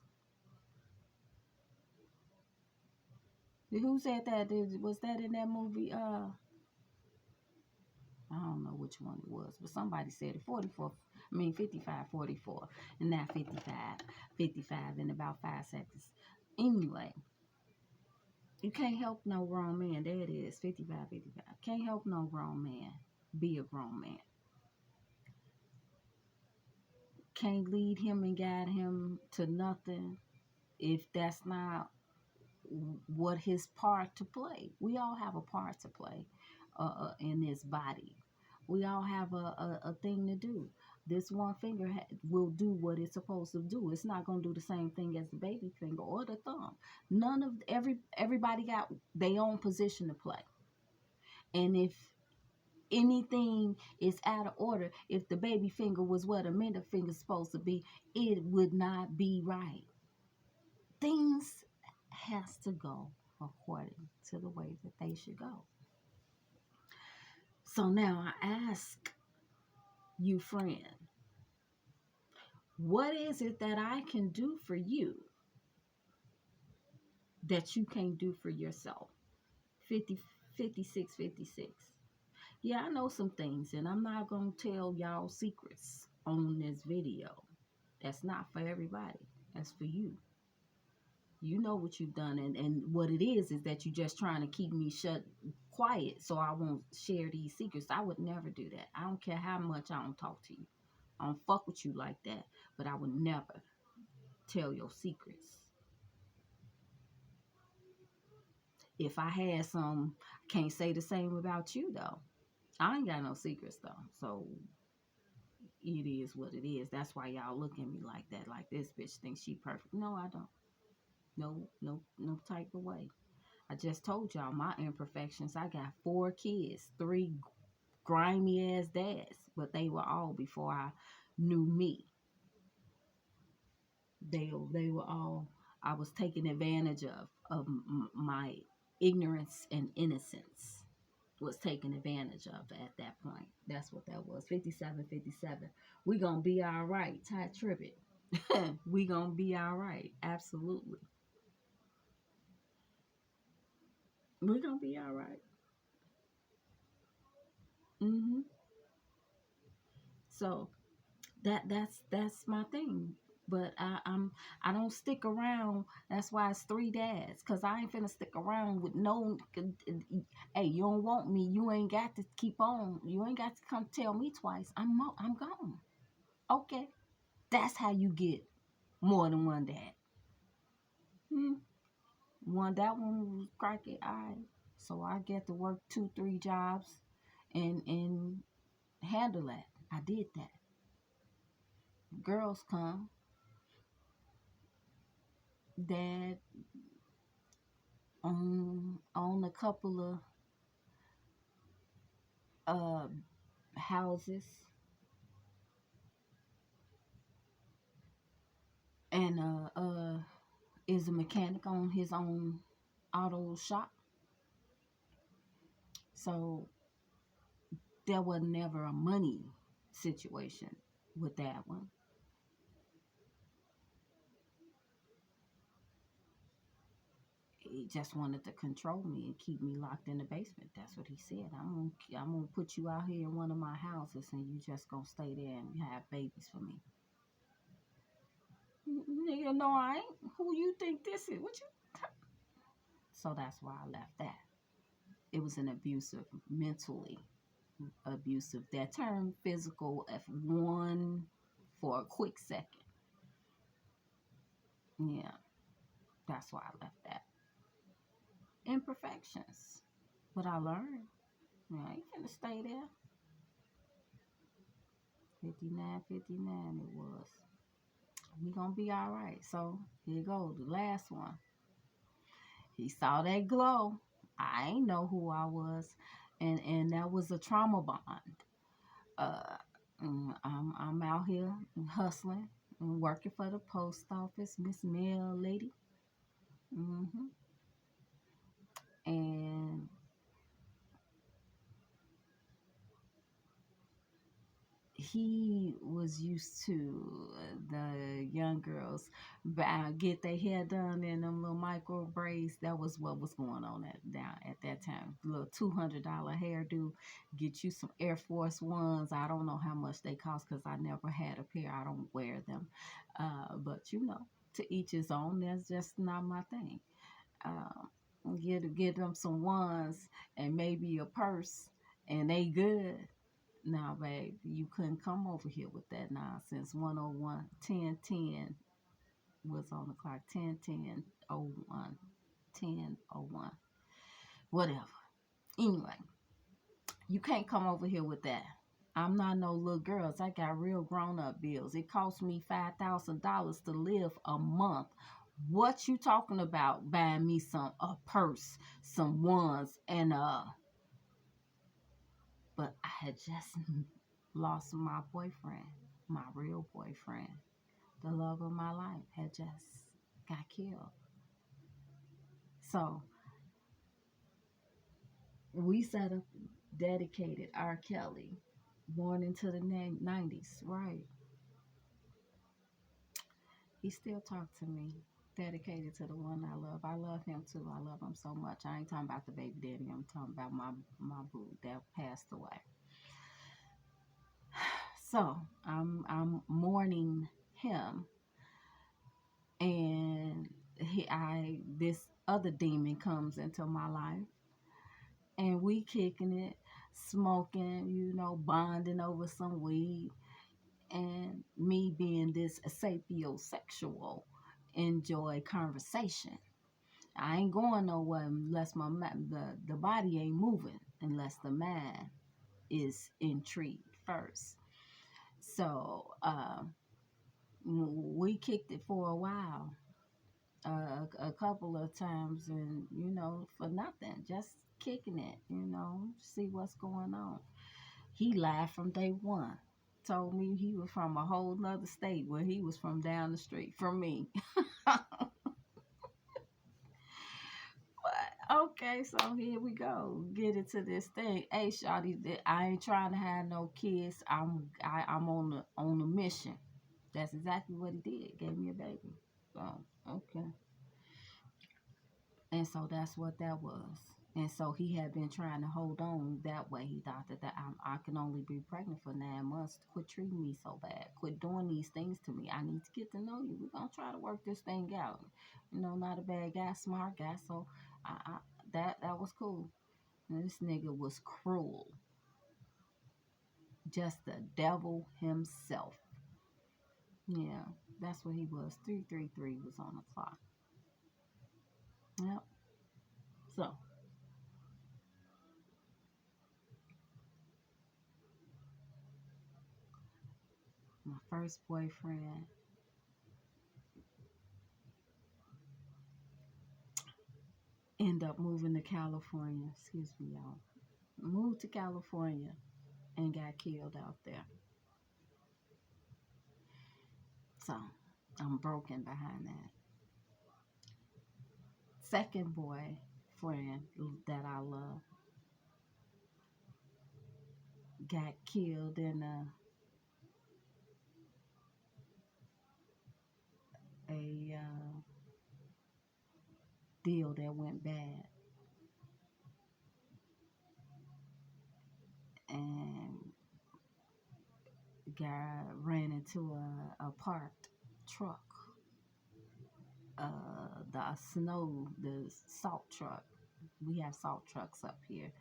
Who said that? Was that in that movie? I don't know which one it was, but somebody said it. 55, 44, and now 55 in about 5 seconds. Anyway, you can't help no grown man. There it is, 55. Can't help no grown man be a grown man. Can't lead him and guide him to nothing if that's not what his part to play. We all have a part to play in this body. We all have a thing to do. This one finger will do what it's supposed to do. It's not going to do the same thing as the baby finger or the thumb. Everybody got their own position to play. And if anything is out of order, if the baby finger was what a middle finger is supposed to be, it would not be right. Things has to go according to the way that they should go. So now I ask you, friend, what is it that I can do for you that you can't do for yourself? 56. Yeah, I know some things, and I'm not going to tell y'all secrets on this video. That's not for everybody. That's for you. You know what you've done, and what it is that you're just trying to keep me quiet so I won't share these secrets. I would never do that. I don't care how much I don't talk to you. I don't fuck with you like that, but I would never tell your secrets. If I had some, I can't say the same about you, though. I ain't got no secrets, though, so it is what it is. That's why y'all look at me like that, like this bitch thinks she perfect. No, I don't. No type of way. I just told y'all my imperfections. I got 4 kids, 3 grimy ass dads, but they were all before I knew me. They were all, I was taken advantage of my ignorance and innocence was taken advantage of at that point. That's what that was. 57. We gonna be all right. Ty Tribbett. We gonna be all right. Absolutely. We're gonna be all right. So that's my thing. But I don't stick around. That's why it's 3 dads. Cause I ain't finna stick around with no. Hey, you don't want me. You ain't got to keep on. You ain't got to come tell me twice. I'm gone. Okay, that's how you get more than one dad. That one was cracky. So I get to work 2-3 jobs and handle that. I did that. Girls come. Dad on a couple of houses, and is a mechanic on his own auto shop. So there was never a money situation with that one. he just wanted to control me and keep me locked in the basement. That's what he said. I'm gonna put you out here in one of my houses, and you just gonna stay there and have babies for me. Nigga, no, I ain't. Who you think this is? What you? So that's why I left that. It was an abusive, mentally abusive. That term physical, if one for a quick second. Yeah, that's why I left that. Imperfections. But I learned. Yeah, I ain't finna stay there. 59, it was. We gonna be all right. So here you go, the last one. He saw that glow. I ain't know who I was, and that was a trauma bond. Uh, I'm out here hustling and working for the post office, Miss Mail Lady. hmm And he was used to the young girls get their hair done in them little micro braids. That was what was going on down at that time. Little $200 hairdo, get you some Air Force Ones. I don't know how much they cost because I never had a pair. I don't wear them. But you know, to each his own. That's just not my thing. Get them some ones and maybe a purse, and they good. Now, babe, you couldn't come over here with that nonsense. 101, 1010 was on the clock. 10:10:01, 10:01, whatever. Anyway, you can't come over here with that. I'm not no little girls. I got real grown up bills. It cost me $5,000 to live a month. What you talking about? Buying me a purse, some ones, and but I had just lost my boyfriend, my real boyfriend. The love of my life had just got killed. So we set up dedicated R. Kelly, born into the 90s, right? He still talked to me, dedicated to the one I love. I love him too. I love him so much. I ain't talking about the baby daddy. I'm talking about my boo that passed away. So I'm mourning him, and this other demon comes into my life, and we kicking it, smoking, bonding over some weed, and me being this sapiosexual, enjoy conversation. I ain't going nowhere unless the body ain't moving, unless the mind is intrigued first. So we kicked it for a while, a couple of times, and for nothing, just kicking it, see what's going on. He lied from day one. Told me he was from a whole nother state where he was from down the street from me. But okay, so here we go. Get into this thing. Hey, Shawty, I ain't trying to have no kids. I'm on a mission. That's exactly what he did. Gave me a baby. So okay. And so that's what that was. And so he had been trying to hold on that way. He thought that I can only be pregnant for 9 months. Quit treating me so bad. Quit doing these things to me. I need to get to know you. We're going to try to work this thing out. Not a bad guy, smart guy. So that was cool. And this nigga was cruel. Just the devil himself. Yeah, that's what he was. 333 was on the clock. Yep. So my first boyfriend ended up moving to California. Excuse me, y'all. Moved to California and got killed out there. So I'm broken behind that. Second boyfriend that I love got killed in a deal that went bad. And the guy ran into a parked truck. The salt truck. We have salt trucks up here.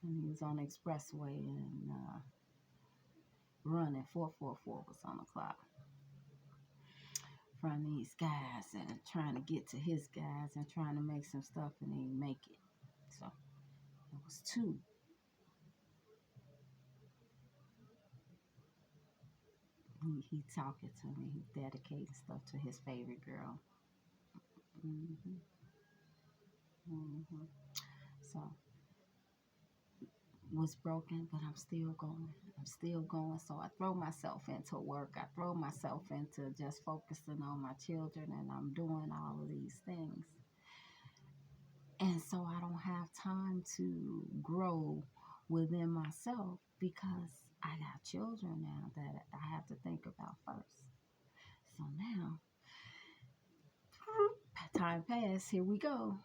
And he was on the expressway and running. 444 was on the clock. From these guys and trying to get to his guys and trying to make some stuff and he didn't make it. So it was two. He talking to me. He dedicating stuff to his favorite girl. hmm hmm So was broken, but I'm still going. I'm still going. So I throw myself into work. I throw myself into just focusing on my children, and I'm doing all of these things. And so I don't have time to grow within myself because I got children now that I have to think about first. So now, time passed. Here we go.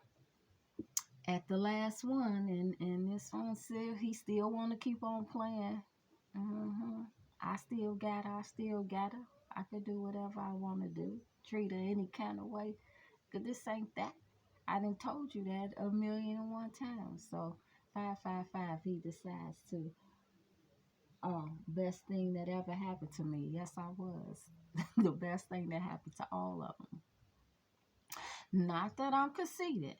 At the last one, and this one he still want to keep on playing. I still got her. I could do whatever I want to do. Treat her any kind of way. Because this ain't that. I done told you that 1,000,001 times. So 555, he decides to. Best thing that ever happened to me. Yes, I was. The best thing that happened to all of them. Not that I'm conceited,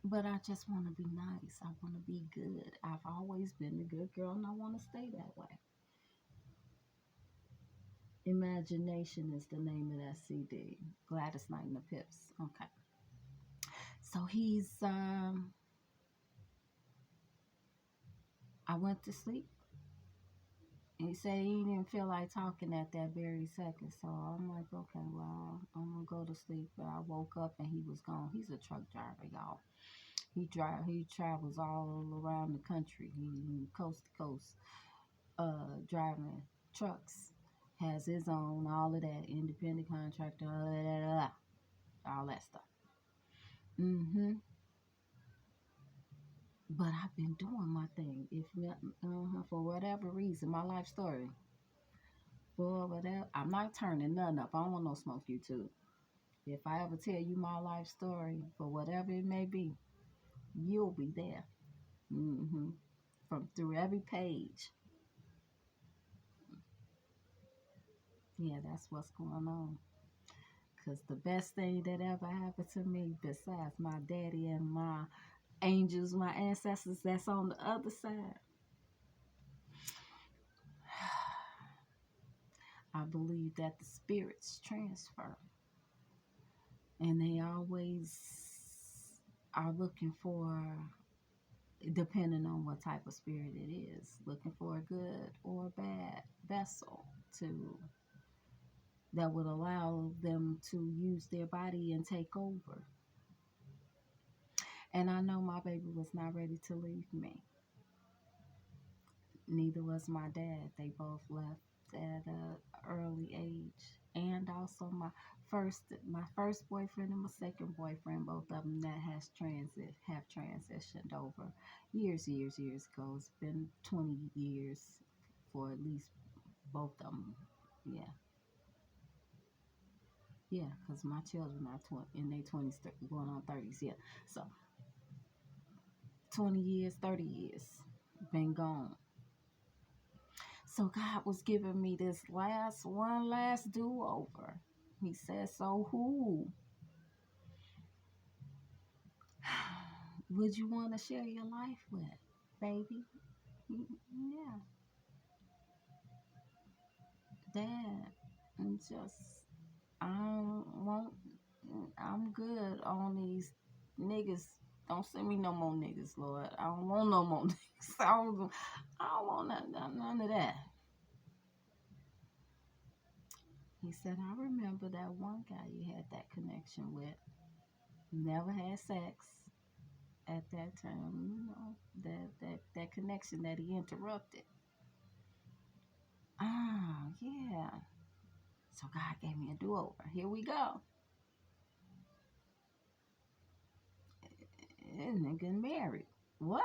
but I just want to be nice. I want to be good. I've always been a good girl and I want to stay that way. Imagination is the name of that CD. Gladys Knight and the Pips. Okay. So I went to sleep. And he said he didn't feel like talking at that very second. So I'm like, okay, well, I'm going to go to sleep. But I woke up and he was gone. He's a truck driver, y'all. He travels all around the country. He coast to coast, driving trucks. Has his own, all of that, independent contractor, all that stuff. But I've been doing my thing. If for whatever reason, my life story. For whatever, I'm not turning nothing up. I don't want no smoke YouTube. If I ever tell you my life story, for whatever it may be, you'll be there. From through every page. Yeah, that's what's going on. Because the best thing that ever happened to me, besides my daddy and my angels, my ancestors that's on the other side, I believe that the spirits transfer. And they always are looking for, depending on what type of spirit it is, looking for a good or a bad vessel that would allow them to use their body and take over. And I know my baby was not ready to leave me. Neither was my dad. They both left at an early age. And also my first boyfriend and my second boyfriend, both of them that have transitioned over years ago. It's been 20 years for at least both of them. Yeah, because my children are in their 20s, going on 30s. Yeah, so 20 years, 30 years, been gone. So God was giving me this one last do-over. He said, so who would you want to share your life with, baby? Yeah, Dad. And I'm good on these niggas. Don't send me no more niggas, Lord. I don't want no more niggas. I don't want none of that. He said, I remember that one guy you had that connection with. Never had sex at that time, that connection that he interrupted. Yeah. So God gave me a do-over. Here we go. And nigga married. What?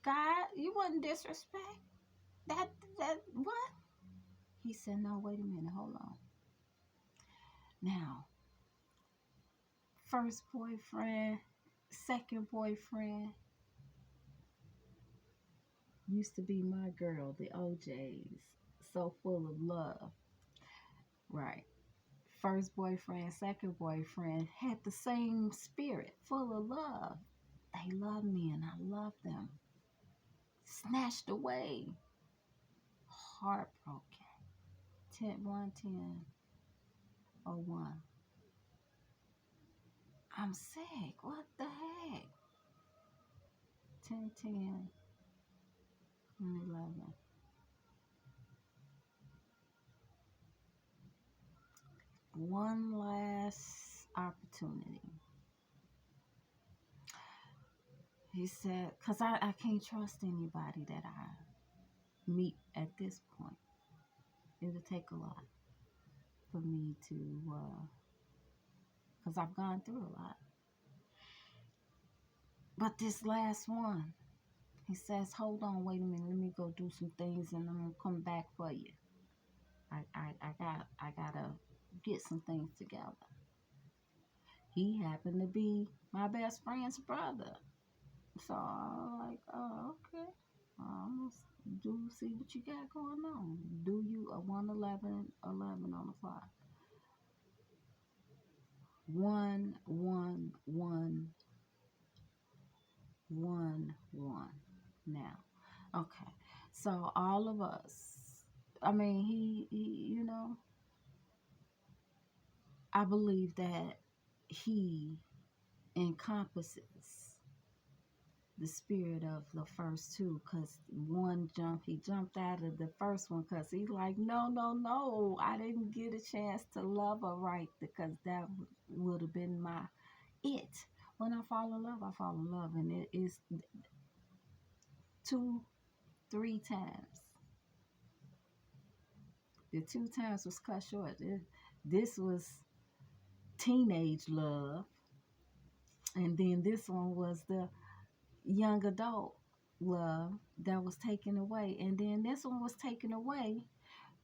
God, you wouldn't disrespect that. That what? He said, no, wait a minute, hold on. Now, first boyfriend, second boyfriend used to be my girl, the OJs, so full of love, right? First boyfriend, second boyfriend had the same spirit, full of love. They love me and I love them. Snatched away, heartbroken. 10-1-10-01. I'm sick. What the heck? 10-10-11. One last opportunity. He said, because I can't trust anybody that I meet at this point. It'll take a lot for me to, because I've gone through a lot. But this last one, he says, hold on, wait a minute, let me go do some things and I'm gonna come back for you. I gotta get some things together. He happened to be my best friend's brother. So I was like, oh, okay. I'm gonna see what you got going on. Do you a 1-11-11 on the clock? 1-1-1-1-1 now. Okay. So all of us, I mean, he I believe that he encompasses the spirit of the first two, because he jumped out of the first one because he's like, no, I didn't get a chance to love her right, because that would have been my it. When I fall in love, and it is 2-3 times. The 2 times was cut short. This was teenage love, and then this one was the young adult love that was taken away, and then this one was taken away,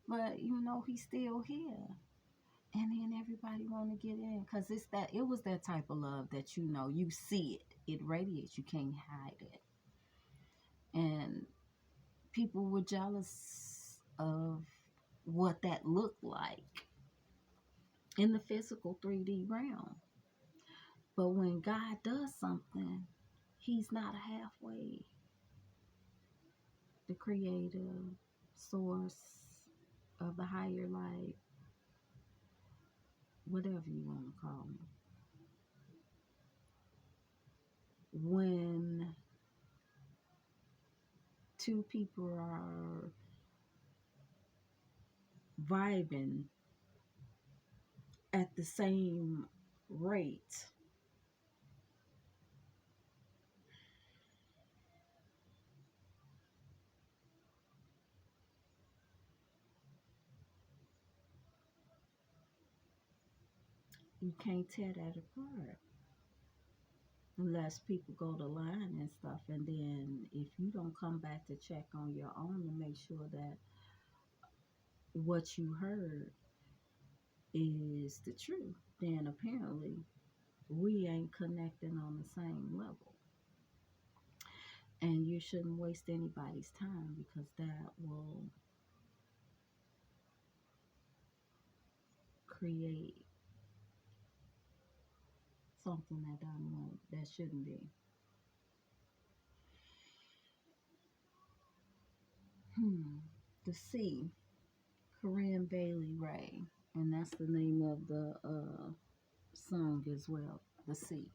but he's still here, and then everybody want to get in because it was that type of love that you see it radiates, you can't hide it, and people were jealous of what that looked like in the physical 3D realm. But when God does something, he's not a halfway. The creator, source of the higher light, whatever you want to call him. When two people are vibing at the same rate, you can't tear that apart unless people go to line and stuff, and then if you don't come back to check on your own to make sure that what you heard is the truth, then apparently we ain't connecting on the same level. And you shouldn't waste anybody's time, because that will create something that shouldn't be. The Sea, Corinne Bailey Ray, and that's the name of the song as well, The Sea.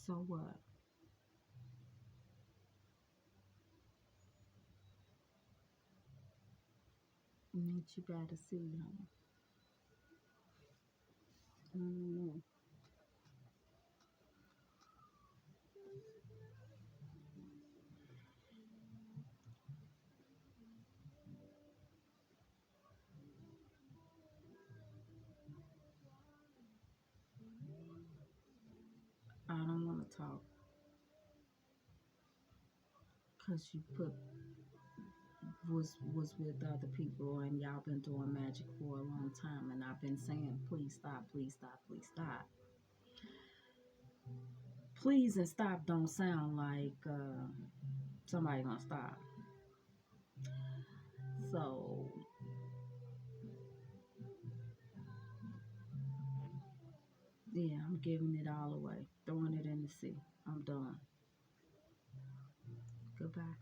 So what? Ain't you better see, honey? I don't know. talk because you was with other people and y'all been doing magic for a long time, and I've been saying, please stop, please stop, please stop. Please and stop don't sound like somebody gonna stop. So yeah, I'm giving it all away, throwing it in the sea. I'm done. Goodbye.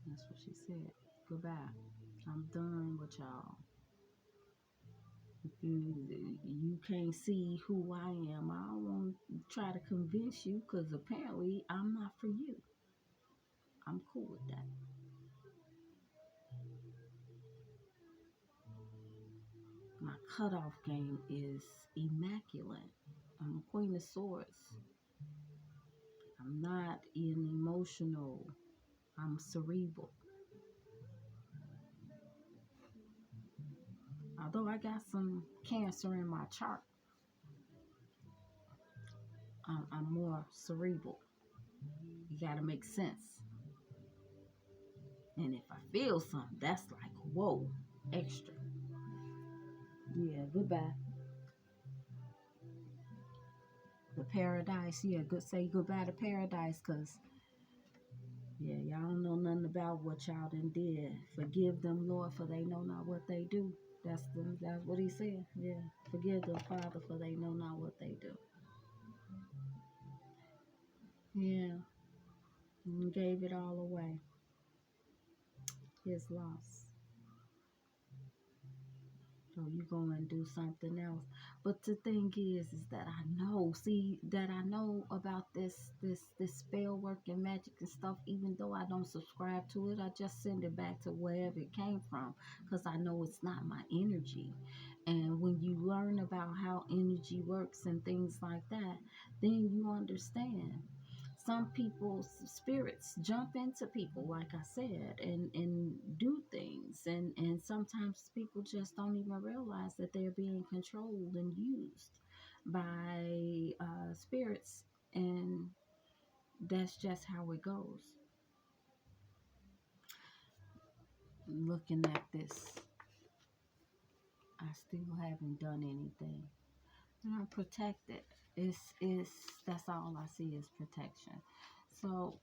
That's what she said. Goodbye. I'm done with y'all. You can't see who I am. I don't want to try to convince you because apparently I'm not for you. I'm cool with that. My cutoff game is immaculate. I'm a Queen of Swords. I'm not an emotional. I'm cerebral. Although I got some Cancer in my chart, I'm more cerebral. You got to make sense. And if I feel something, that's like, whoa, extra. Yeah, goodbye. The paradise, yeah, good. Say goodbye to paradise, cause yeah, y'all don't know nothing about what y'all done did. Forgive them, Lord, for they know not what they do. That's what he said. Yeah, forgive them, Father, for they know not what they do. Yeah, and gave it all away. His loss. So you go and do something else. But the thing is that I know about this spell work and magic and stuff. Even though I don't subscribe to it, I just send it back to wherever it came from because I know it's not my energy. And when you learn about how energy works and things like that, then you understand. Some people's spirits jump into people, like I said, and do things, and sometimes people just don't even realize that they're being controlled and used by spirits, and that's just how it goes. Looking at this, I still haven't done anything, and I'm protected. It's That's all I see is protection. So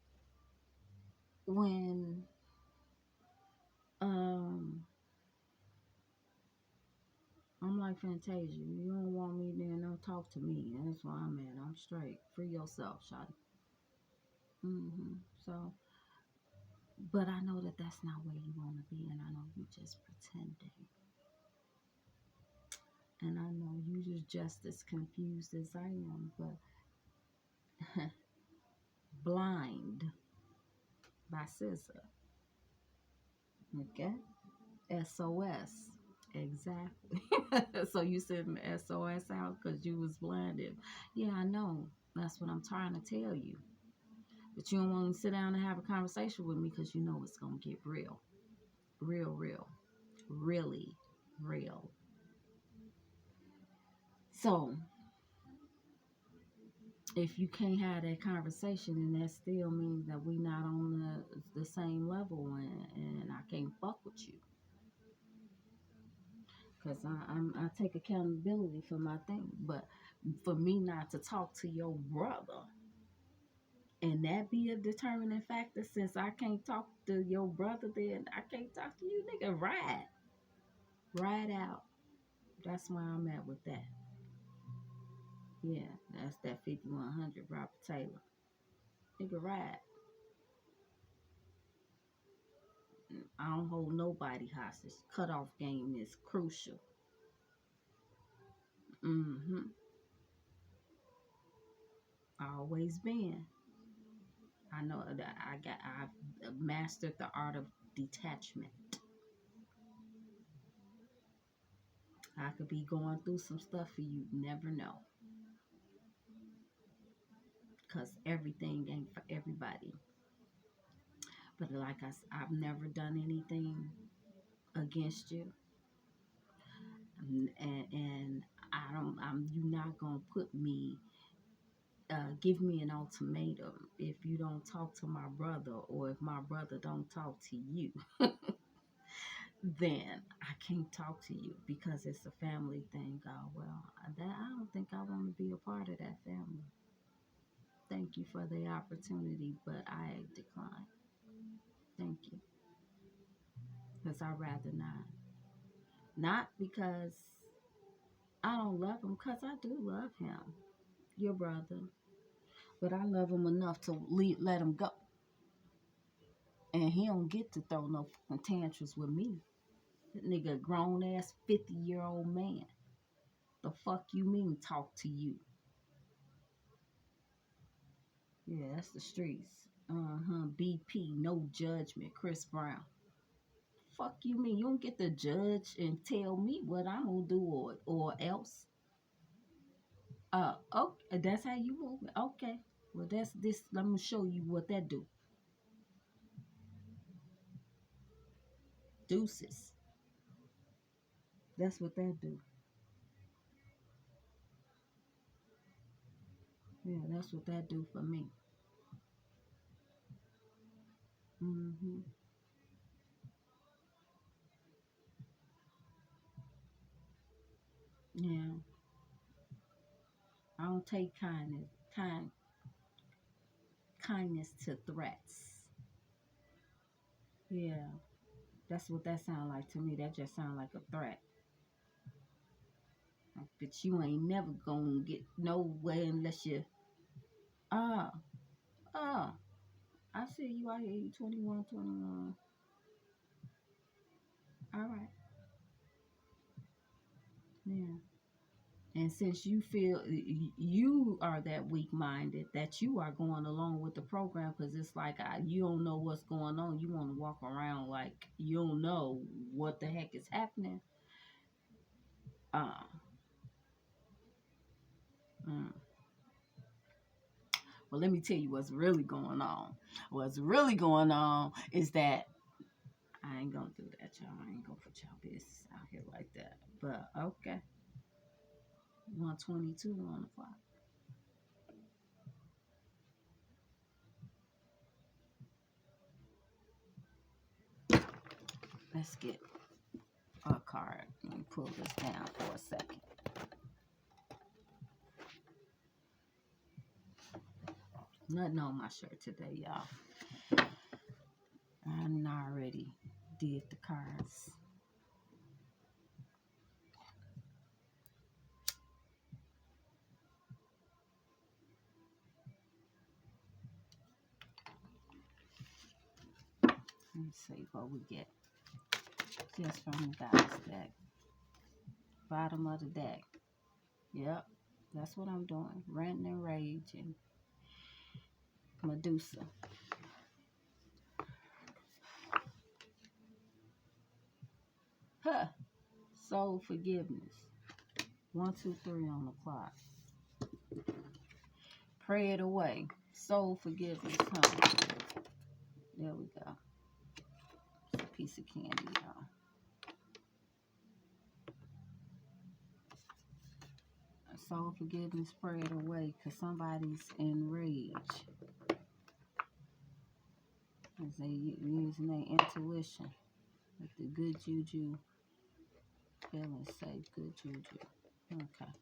when um I'm like Fantasia. You don't want me, then don't talk to me. That's why I'm at. I'm straight. Free yourself, shawty. So, but I know that that's not where you want to be, and I know you just pretending, and I know you just as confused as I am, but blind by Sistah. Okay, SOS. Exactly. So you sent the SOS out because you was blinded. Yeah, I know. That's what I'm trying to tell you. But you don't want to sit down and have a conversation with me because you know it's going to get real. Real, real. Really real. So, if you can't have that conversation, then that still means that we not on the same level, and I can't fuck with you. Because I take accountability for my thing. But for me not to talk to your brother, and that be a determining factor, since I can't talk to your brother, then I can't talk to you, nigga. Ride out. That's where I'm at with that. Yeah, that's that 5100 Robert Taylor. Nigga, ride. I don't hold nobody hostage. Cutoff game is crucial. Mm-hmm. Always been. I know that I've mastered the art of detachment. I could be going through some stuff and you never know. Because everything ain't for everybody. But like I've never done anything against you. And I you're not gonna put me, give me an ultimatum if you don't talk to my brother, or if my brother don't talk to you. Then I can't talk to you because it's a family thing. Oh, well, I don't think I want to be a part of that family. Thank you for the opportunity, but I decline. Thank you. Because I'd rather not. Not because I don't love him, because I do love him, your brother. But I love him enough to let him go. And he don't get to throw no fucking tantrums with me. That nigga grown ass 50-year-old man. The fuck you mean talk to you? Yeah, that's the streets. BP, no judgment, Chris Brown. Fuck you mean? You don't get to judge and tell me what I'm gonna do or else. Okay, that's how you move it. Okay. Well, that's this. Let me show you what that do. Deuces. That's what that do. Yeah, that's what that do for me. Mm-hmm. Yeah. I don't take kindness to threats. Yeah. That's what that sound like to me. That just sound like a threat. But you ain't never gonna get nowhere unless you ah ah. I see you out here. You 21, 21. All right. Yeah. And since you feel you are that weak-minded, that you are going along with the program, because it's like you don't know what's going on. You want to walk around like you don't know what the heck is happening. Uh, mm. Well, let me tell you what's really going on. What's really going on is that I ain't gonna do that, y'all. I ain't gonna put y'all business out here like that. But okay, 122 on the clock. Let's get a card. Let me pull this down for a second. Nothing on my shirt today, y'all. I already did the cards. Let's see what we get. Just from the guys deck. Bottom of the deck. Yep, that's what I'm doing. Ranting and raging. Medusa. Huh. Soul forgiveness. 1, 2, 3 on the clock. Pray it away. Soul forgiveness. Huh? There we go. It's a piece of candy, y'all. Soul forgiveness, pray it away, because somebody's enraged. As they using their intuition. With the good juju. Feeling safe, good juju. Okay.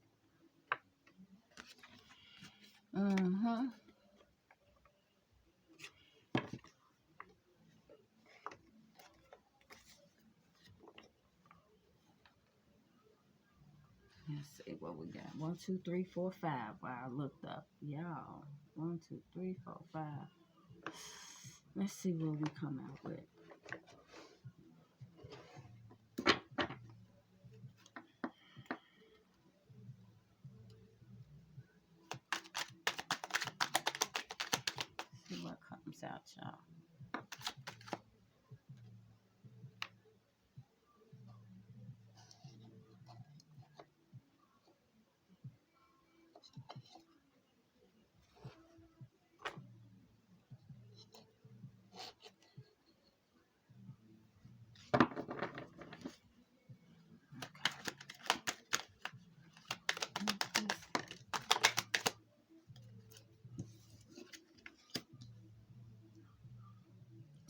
Let's see what we got. 1, 2, 3, 4, 5. Wow, I looked up. Y'all. 1, 2, 3, 4, 5. Let's see what we come out with. See what comes out, y'all.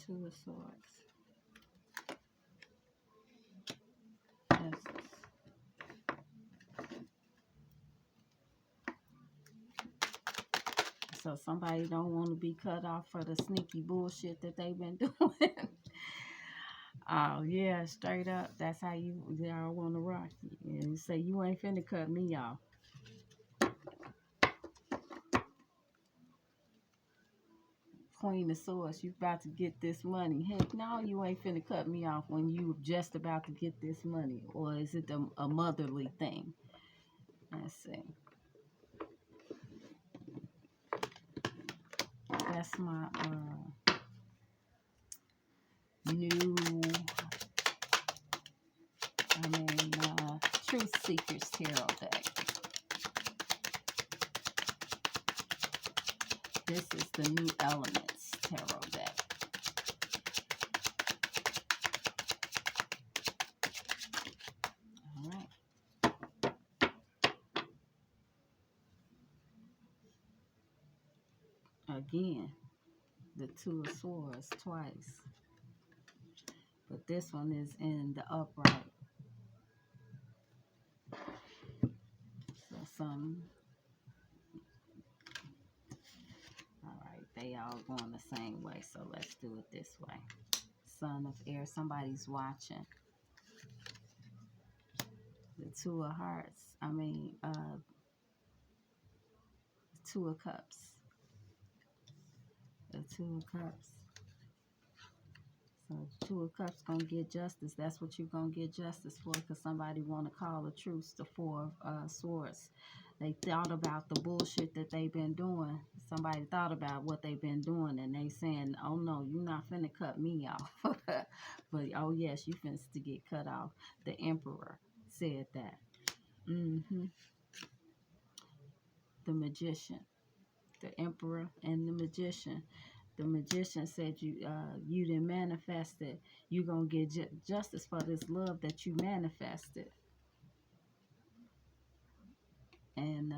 Two of Swords. Justice. So somebody don't want to be cut off for the sneaky bullshit that they've been doing. Oh yeah, straight up. That's how y'all want to rock you. And you say you ain't finna cut me off. Queen of Swords, you about to get this money. Heck no, you ain't finna cut me off when you just about to get this money. Or is it a motherly thing? Let's see. That's my new, Truth Seekers Tarot deck. This is the New Elements Tarot deck. All right. Again, the Two of Swords twice. But this one is in the upright. So some... Alright, they all going the same way. So let's do it this way. Son of Air, somebody's watching. The Two of Hearts. Two of Cups. The Two of Cups. So the Two of Cups gonna get justice. That's what you're gonna get justice for, because somebody want to call a truce. The Four of Swords. They thought about the bullshit that they've been doing. Somebody thought about what they've been doing, and they saying, "Oh no, you're not finna cut me off." But oh yes, you finna to get cut off. The Emperor said that. The Magician, the Emperor, and the Magician. The Magician said you didn't manifest it. You gonna get justice for this love that you manifested. And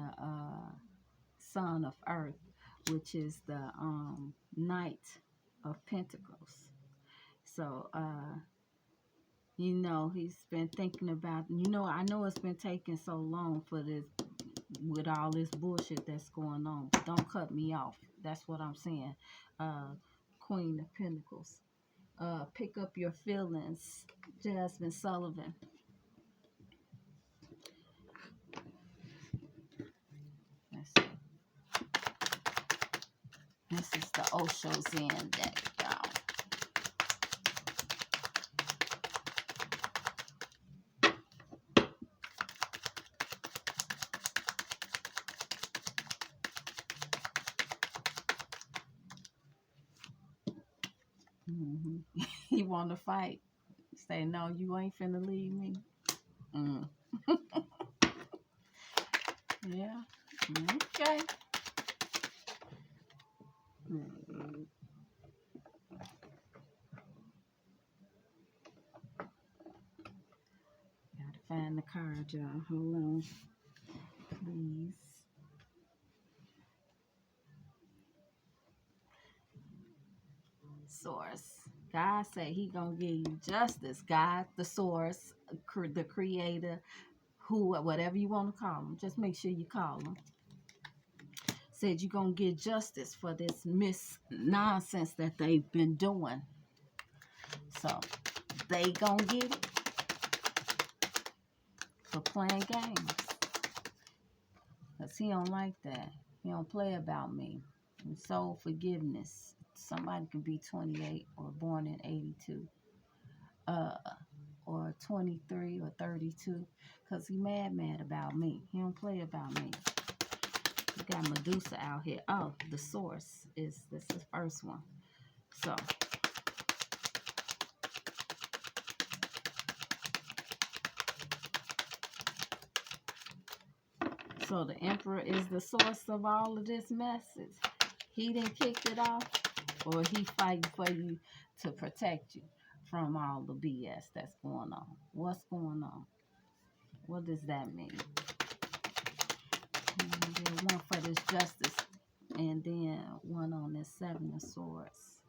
Son of Earth, which is the Knight of Pentacles. So he's been thinking about, I know it's been taking so long for this, with all this bullshit that's going on. But don't cut me off. That's what I'm saying. Queen of Pentacles. Pick up your feelings. Jasmine Sullivan. Let's see. This is the Osho Zen deck, y'all. You want to fight? Say, no, you ain't finna leave me. Yeah. Okay. Gotta find the card, y'all. Hold on. Please. Source. God said he gonna give you justice. God, the source, the creator, whatever you want to call him. Just make sure you call him. Said you're gonna get justice for this nonsense that they've been doing. So they gonna get it for playing games. Because he don't like that. He don't play about me. And so forgiveness. Somebody could be 28 or born in 82. Or 23 or 32. Because he mad about me. He don't play about me. We got Medusa out here. Oh, the source is this is the first one. So the Emperor is the source of all of this message. He didn't kick it off, or he fighting for you to protect you from all the BS that's going on. What's going on? What does that mean? One for this justice, and then one on this Seven of Swords.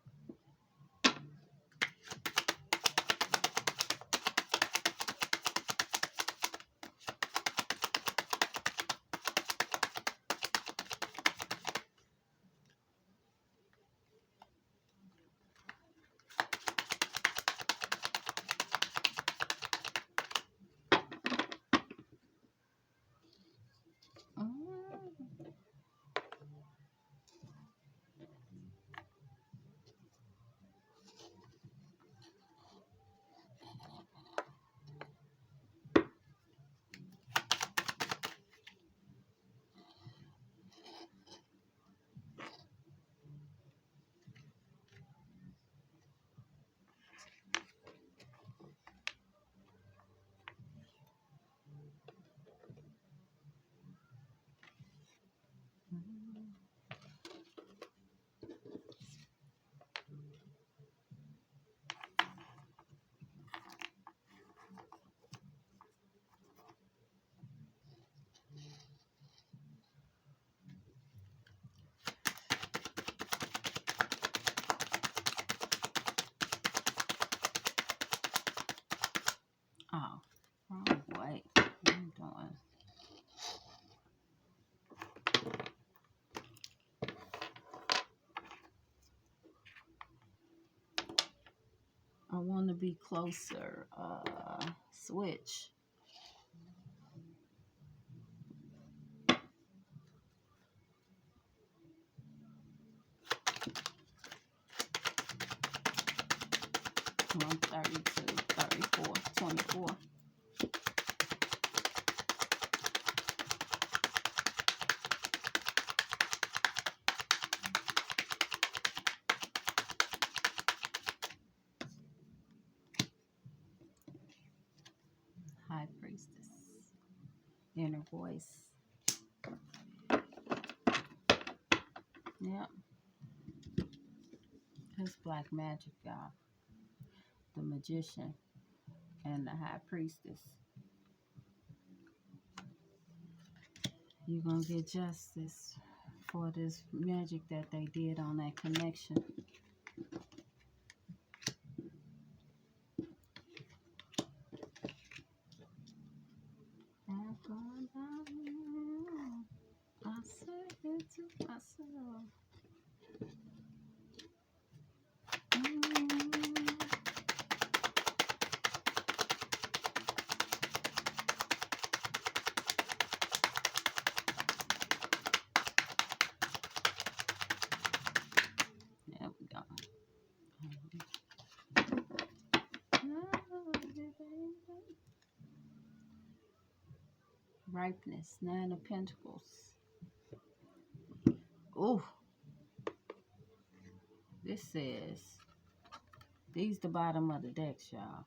could be closer. Switch. One 32, 34, 24. High Priestess. Inner voice. Yep. It's black magic, y'all. The Magician and the High Priestess. You're going to get justice for this magic that they did on that connection. I said it to myself. There we go. Ripeness, 9 of Pentacles. Oh, this says, these the bottom of the decks, y'all.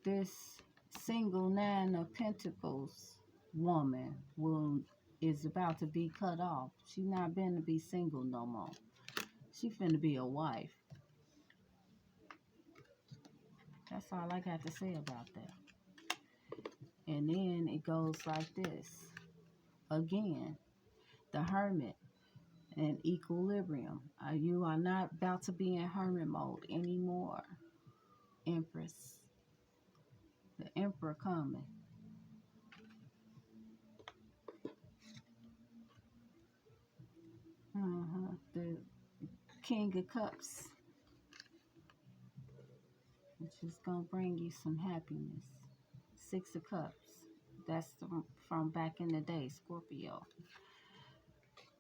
This single 9 of Pentacles woman is about to be cut off. She not been to be single no more. She finna be a wife. That's all I got to say about that. And then it goes like this. Again, the Hermit and equilibrium. You are not about to be in hermit mode anymore. Empress. The Emperor coming. The King of Cups. Which is going to bring you some happiness. 6 of Cups. That's from back in the day, Scorpio.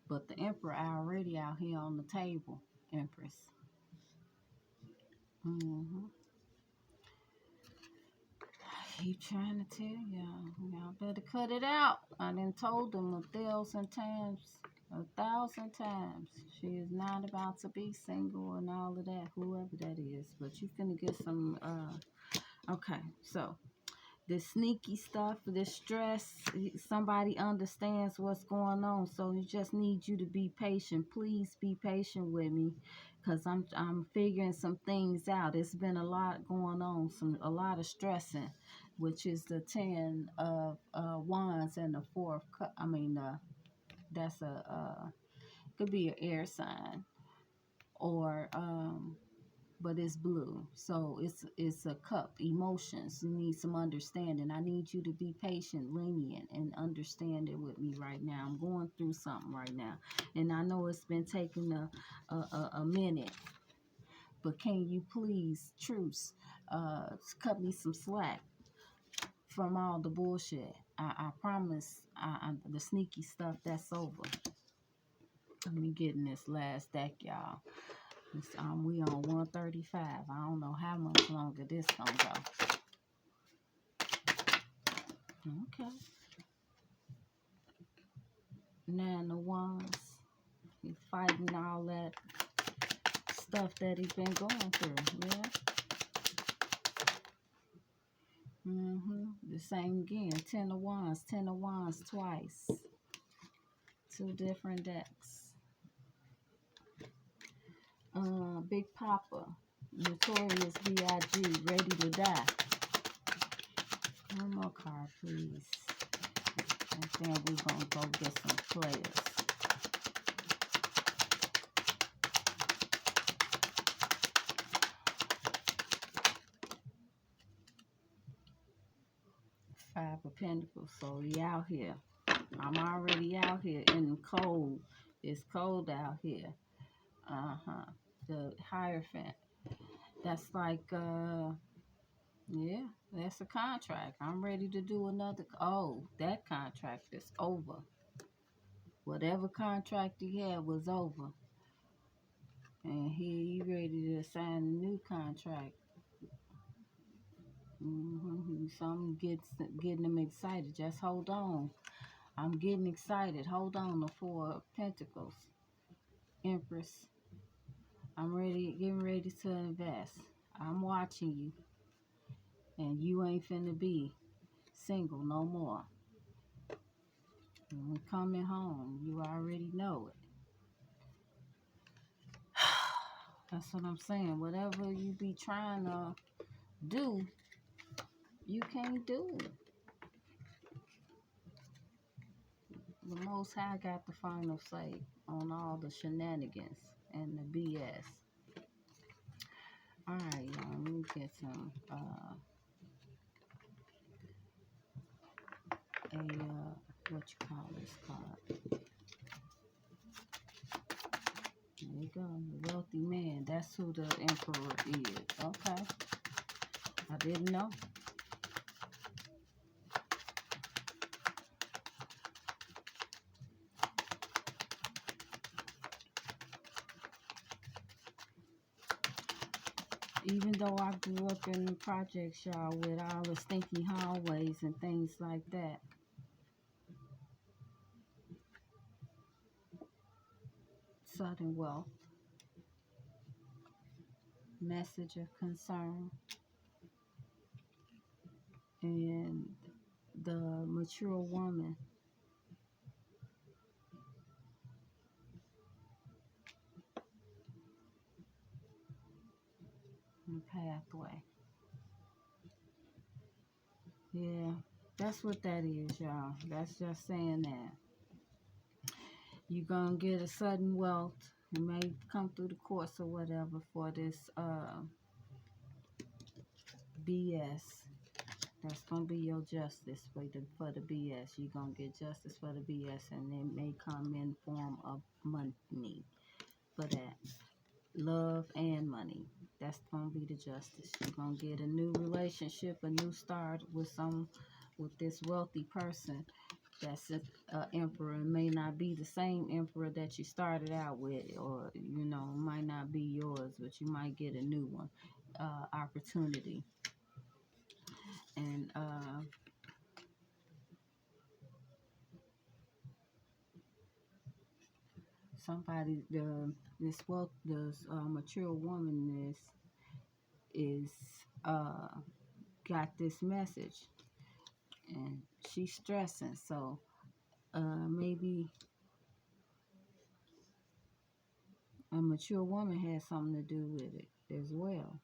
But the Emperor already out here on the table, Empress. I keep trying to tell y'all better cut it out. I done told them 1,000 times. 1,000 times. She is not about to be single and all of that, whoever that is. But you finna get some, okay, so this sneaky stuff, this stress, somebody understands what's going on. So you just need you to be patient. Please be patient with me, because I'm figuring some things out. It's been a lot going on, a lot of stressing, which is the 10 of Wands and the 4 of Cups. I mean, that's could be an air sign, or but it's blue, so it's a cup. Emotions, you need some understanding. I need you to be patient, lenient, and understand it with me right now. I'm going through something right now, and I know it's been taking a minute, but can you please truce, cut me some slack from all the bullshit. I promise. The sneaky stuff, that's over. Let me get in this last deck, y'all. We on 135. I don't know how much longer this gonna go. Okay. 9 of Wands. He's fighting all that stuff that he's been going through. Yeah. The same again. 10 of Wands. 10 of Wands twice. 2 different decks. Big Papa, Notorious B.I.G., Ready to Die. One more card, please. And then we're going to go get some players. Five of Pentacles. So we out here. I'm already out here in the cold. It's cold out here. the Hierophant. That's like, yeah, that's a contract. I'm ready to do another. Oh, that contract is over. Whatever contract he had was over. And he ready to sign a new contract. Something getting him excited. Just hold on. I'm getting excited. Hold on, the Four of Pentacles. Empress. I'm getting ready to invest. I'm watching you. And you ain't finna be single no more. When coming home, you already know it. That's what I'm saying. Whatever you be trying to do, you can't do. The Most High got the final say on all the shenanigans and the BS. Alright, y'all. Let me get some, what you call this card? There you go. The wealthy man. That's who the Emperor is. Okay. I didn't know. Even though I grew up in the projects, y'all, with all the stinky hallways and things like that. Sudden wealth. Message of concern. And the mature woman. The pathway. Yeah, that's what that is, y'all. That's just saying that. You're going to get a sudden wealth. It may come through the courts or whatever for this BS. That's going to be your justice for the BS. You're going to get justice for the BS, and it may come in form of money for that. Love and money. That's going to be the justice. You're going to get a new relationship, a new start with this wealthy person. That's an emperor. It may not be the same emperor that you started out with, or, might not be yours, but you might get a new one, opportunity. And, this mature woman is got this message, and she's stressing, so maybe a mature woman has something to do with it as well.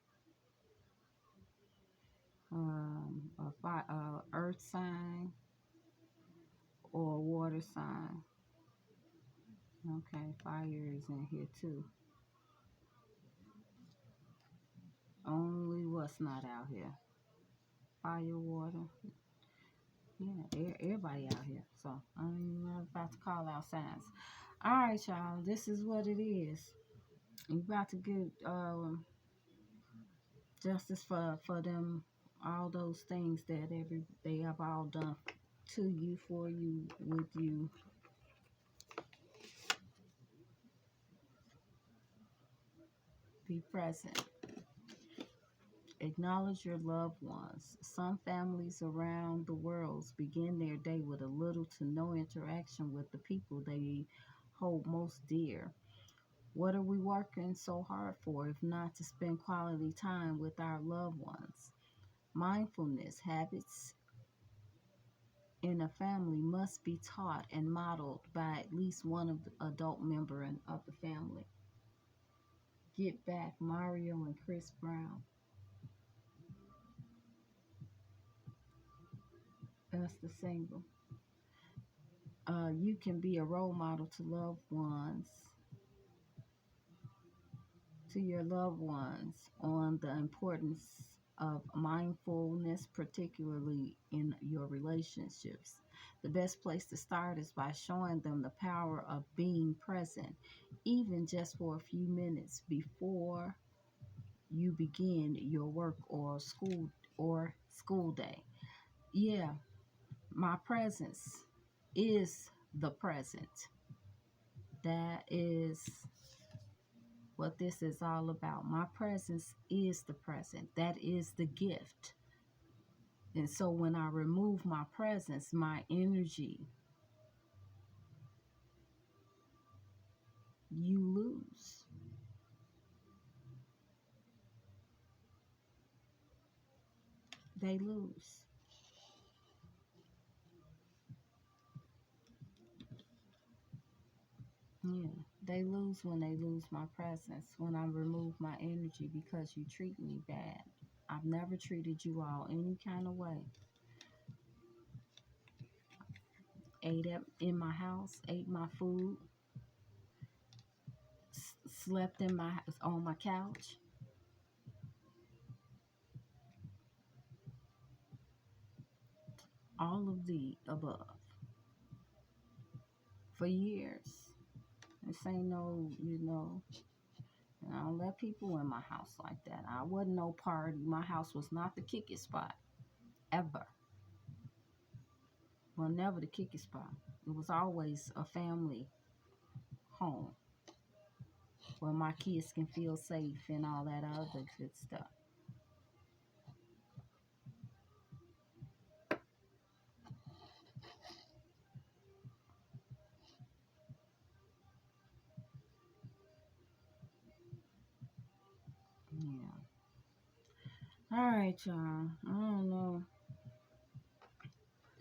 A earth sign or a water sign. Okay, fire is in here too. Only what's not out here. Fire, water. Yeah, everybody out here. So I'm not about to call out signs. Alright, y'all. This is what it is. You about to get justice for them, all those things that they have all done to you, for you, with you. Be present. Acknowledge your loved ones. Some families around the world begin their day with a little to no interaction with the people they hold most dear. What are we working so hard for if not to spend quality time with our loved ones? Mindfulness habits in a family must be taught and modeled by at least one of the adult member of the family. Get Back, Mario and Chris Brown. That's the single. You can be a role model to your loved ones on the importance of mindfulness, particularly in your relationships. The best place to start is by showing them the power of being present, even just for a few minutes before you begin your work or school day. Yeah, my presence is the present. That is what this is all about. My presence is the present. That is the gift. And so when I remove my presence, my energy, you lose. They lose. Yeah, they lose when they lose my presence, when I remove my energy because you treat me bad. I've never treated you all any kind of way. Ate up in my house, ate my food, slept in my on my couch. All of the above for years. This ain't no, I don't let people in my house like that. I wasn't no party. My house was not the kick it spot, ever. Well, never the kick it spot. It was always a family home where my kids can feel safe and all that other good stuff. Yeah. All right, y'all. I don't know.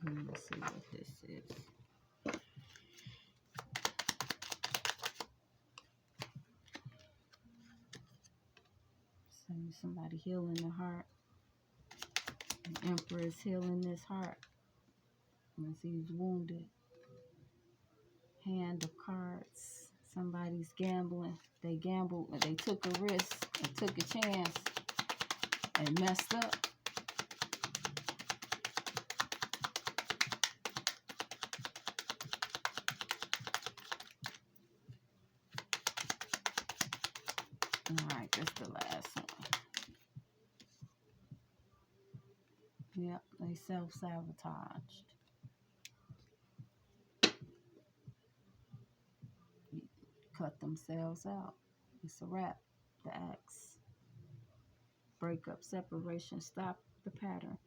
Let me see what this is. Somebody healing the heart. The Emperor is healing this heart. As he's wounded. Hand of cards. Somebody's gambling. They gambled. They took a risk and took a chance and messed up. All right, that's the last one. Yep, they self-sabotaged. Cut themselves out. It's a wrap. The X. Breakup, separation, stop the pattern.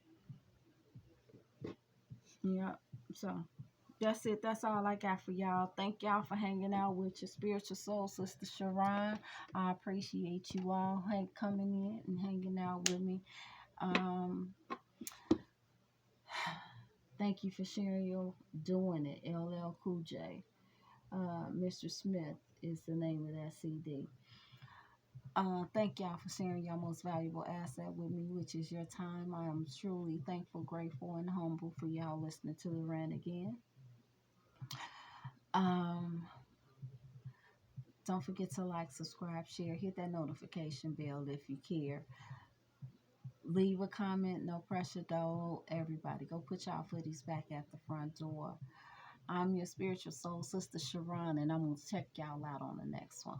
Yep. So that's it. That's all I got for y'all. Thank y'all for hanging out with your spiritual soul, Sister Sha'Ron. I appreciate you all coming in and hanging out with me. Thank you for sharing your doing it. LL Cool J. Mr. Smith is the name of that CD. Thank y'all for sharing your most valuable asset with me, which is your time. I am truly thankful, grateful, and humble for y'all listening to the rant again. Don't forget to like, subscribe, share, hit that notification bell if you care. Leave a comment, no pressure though. Everybody, go put y'all footies back at the front door. I'm your spiritual soul, Sister Sha'Ron, and I'm going to check y'all out on the next one.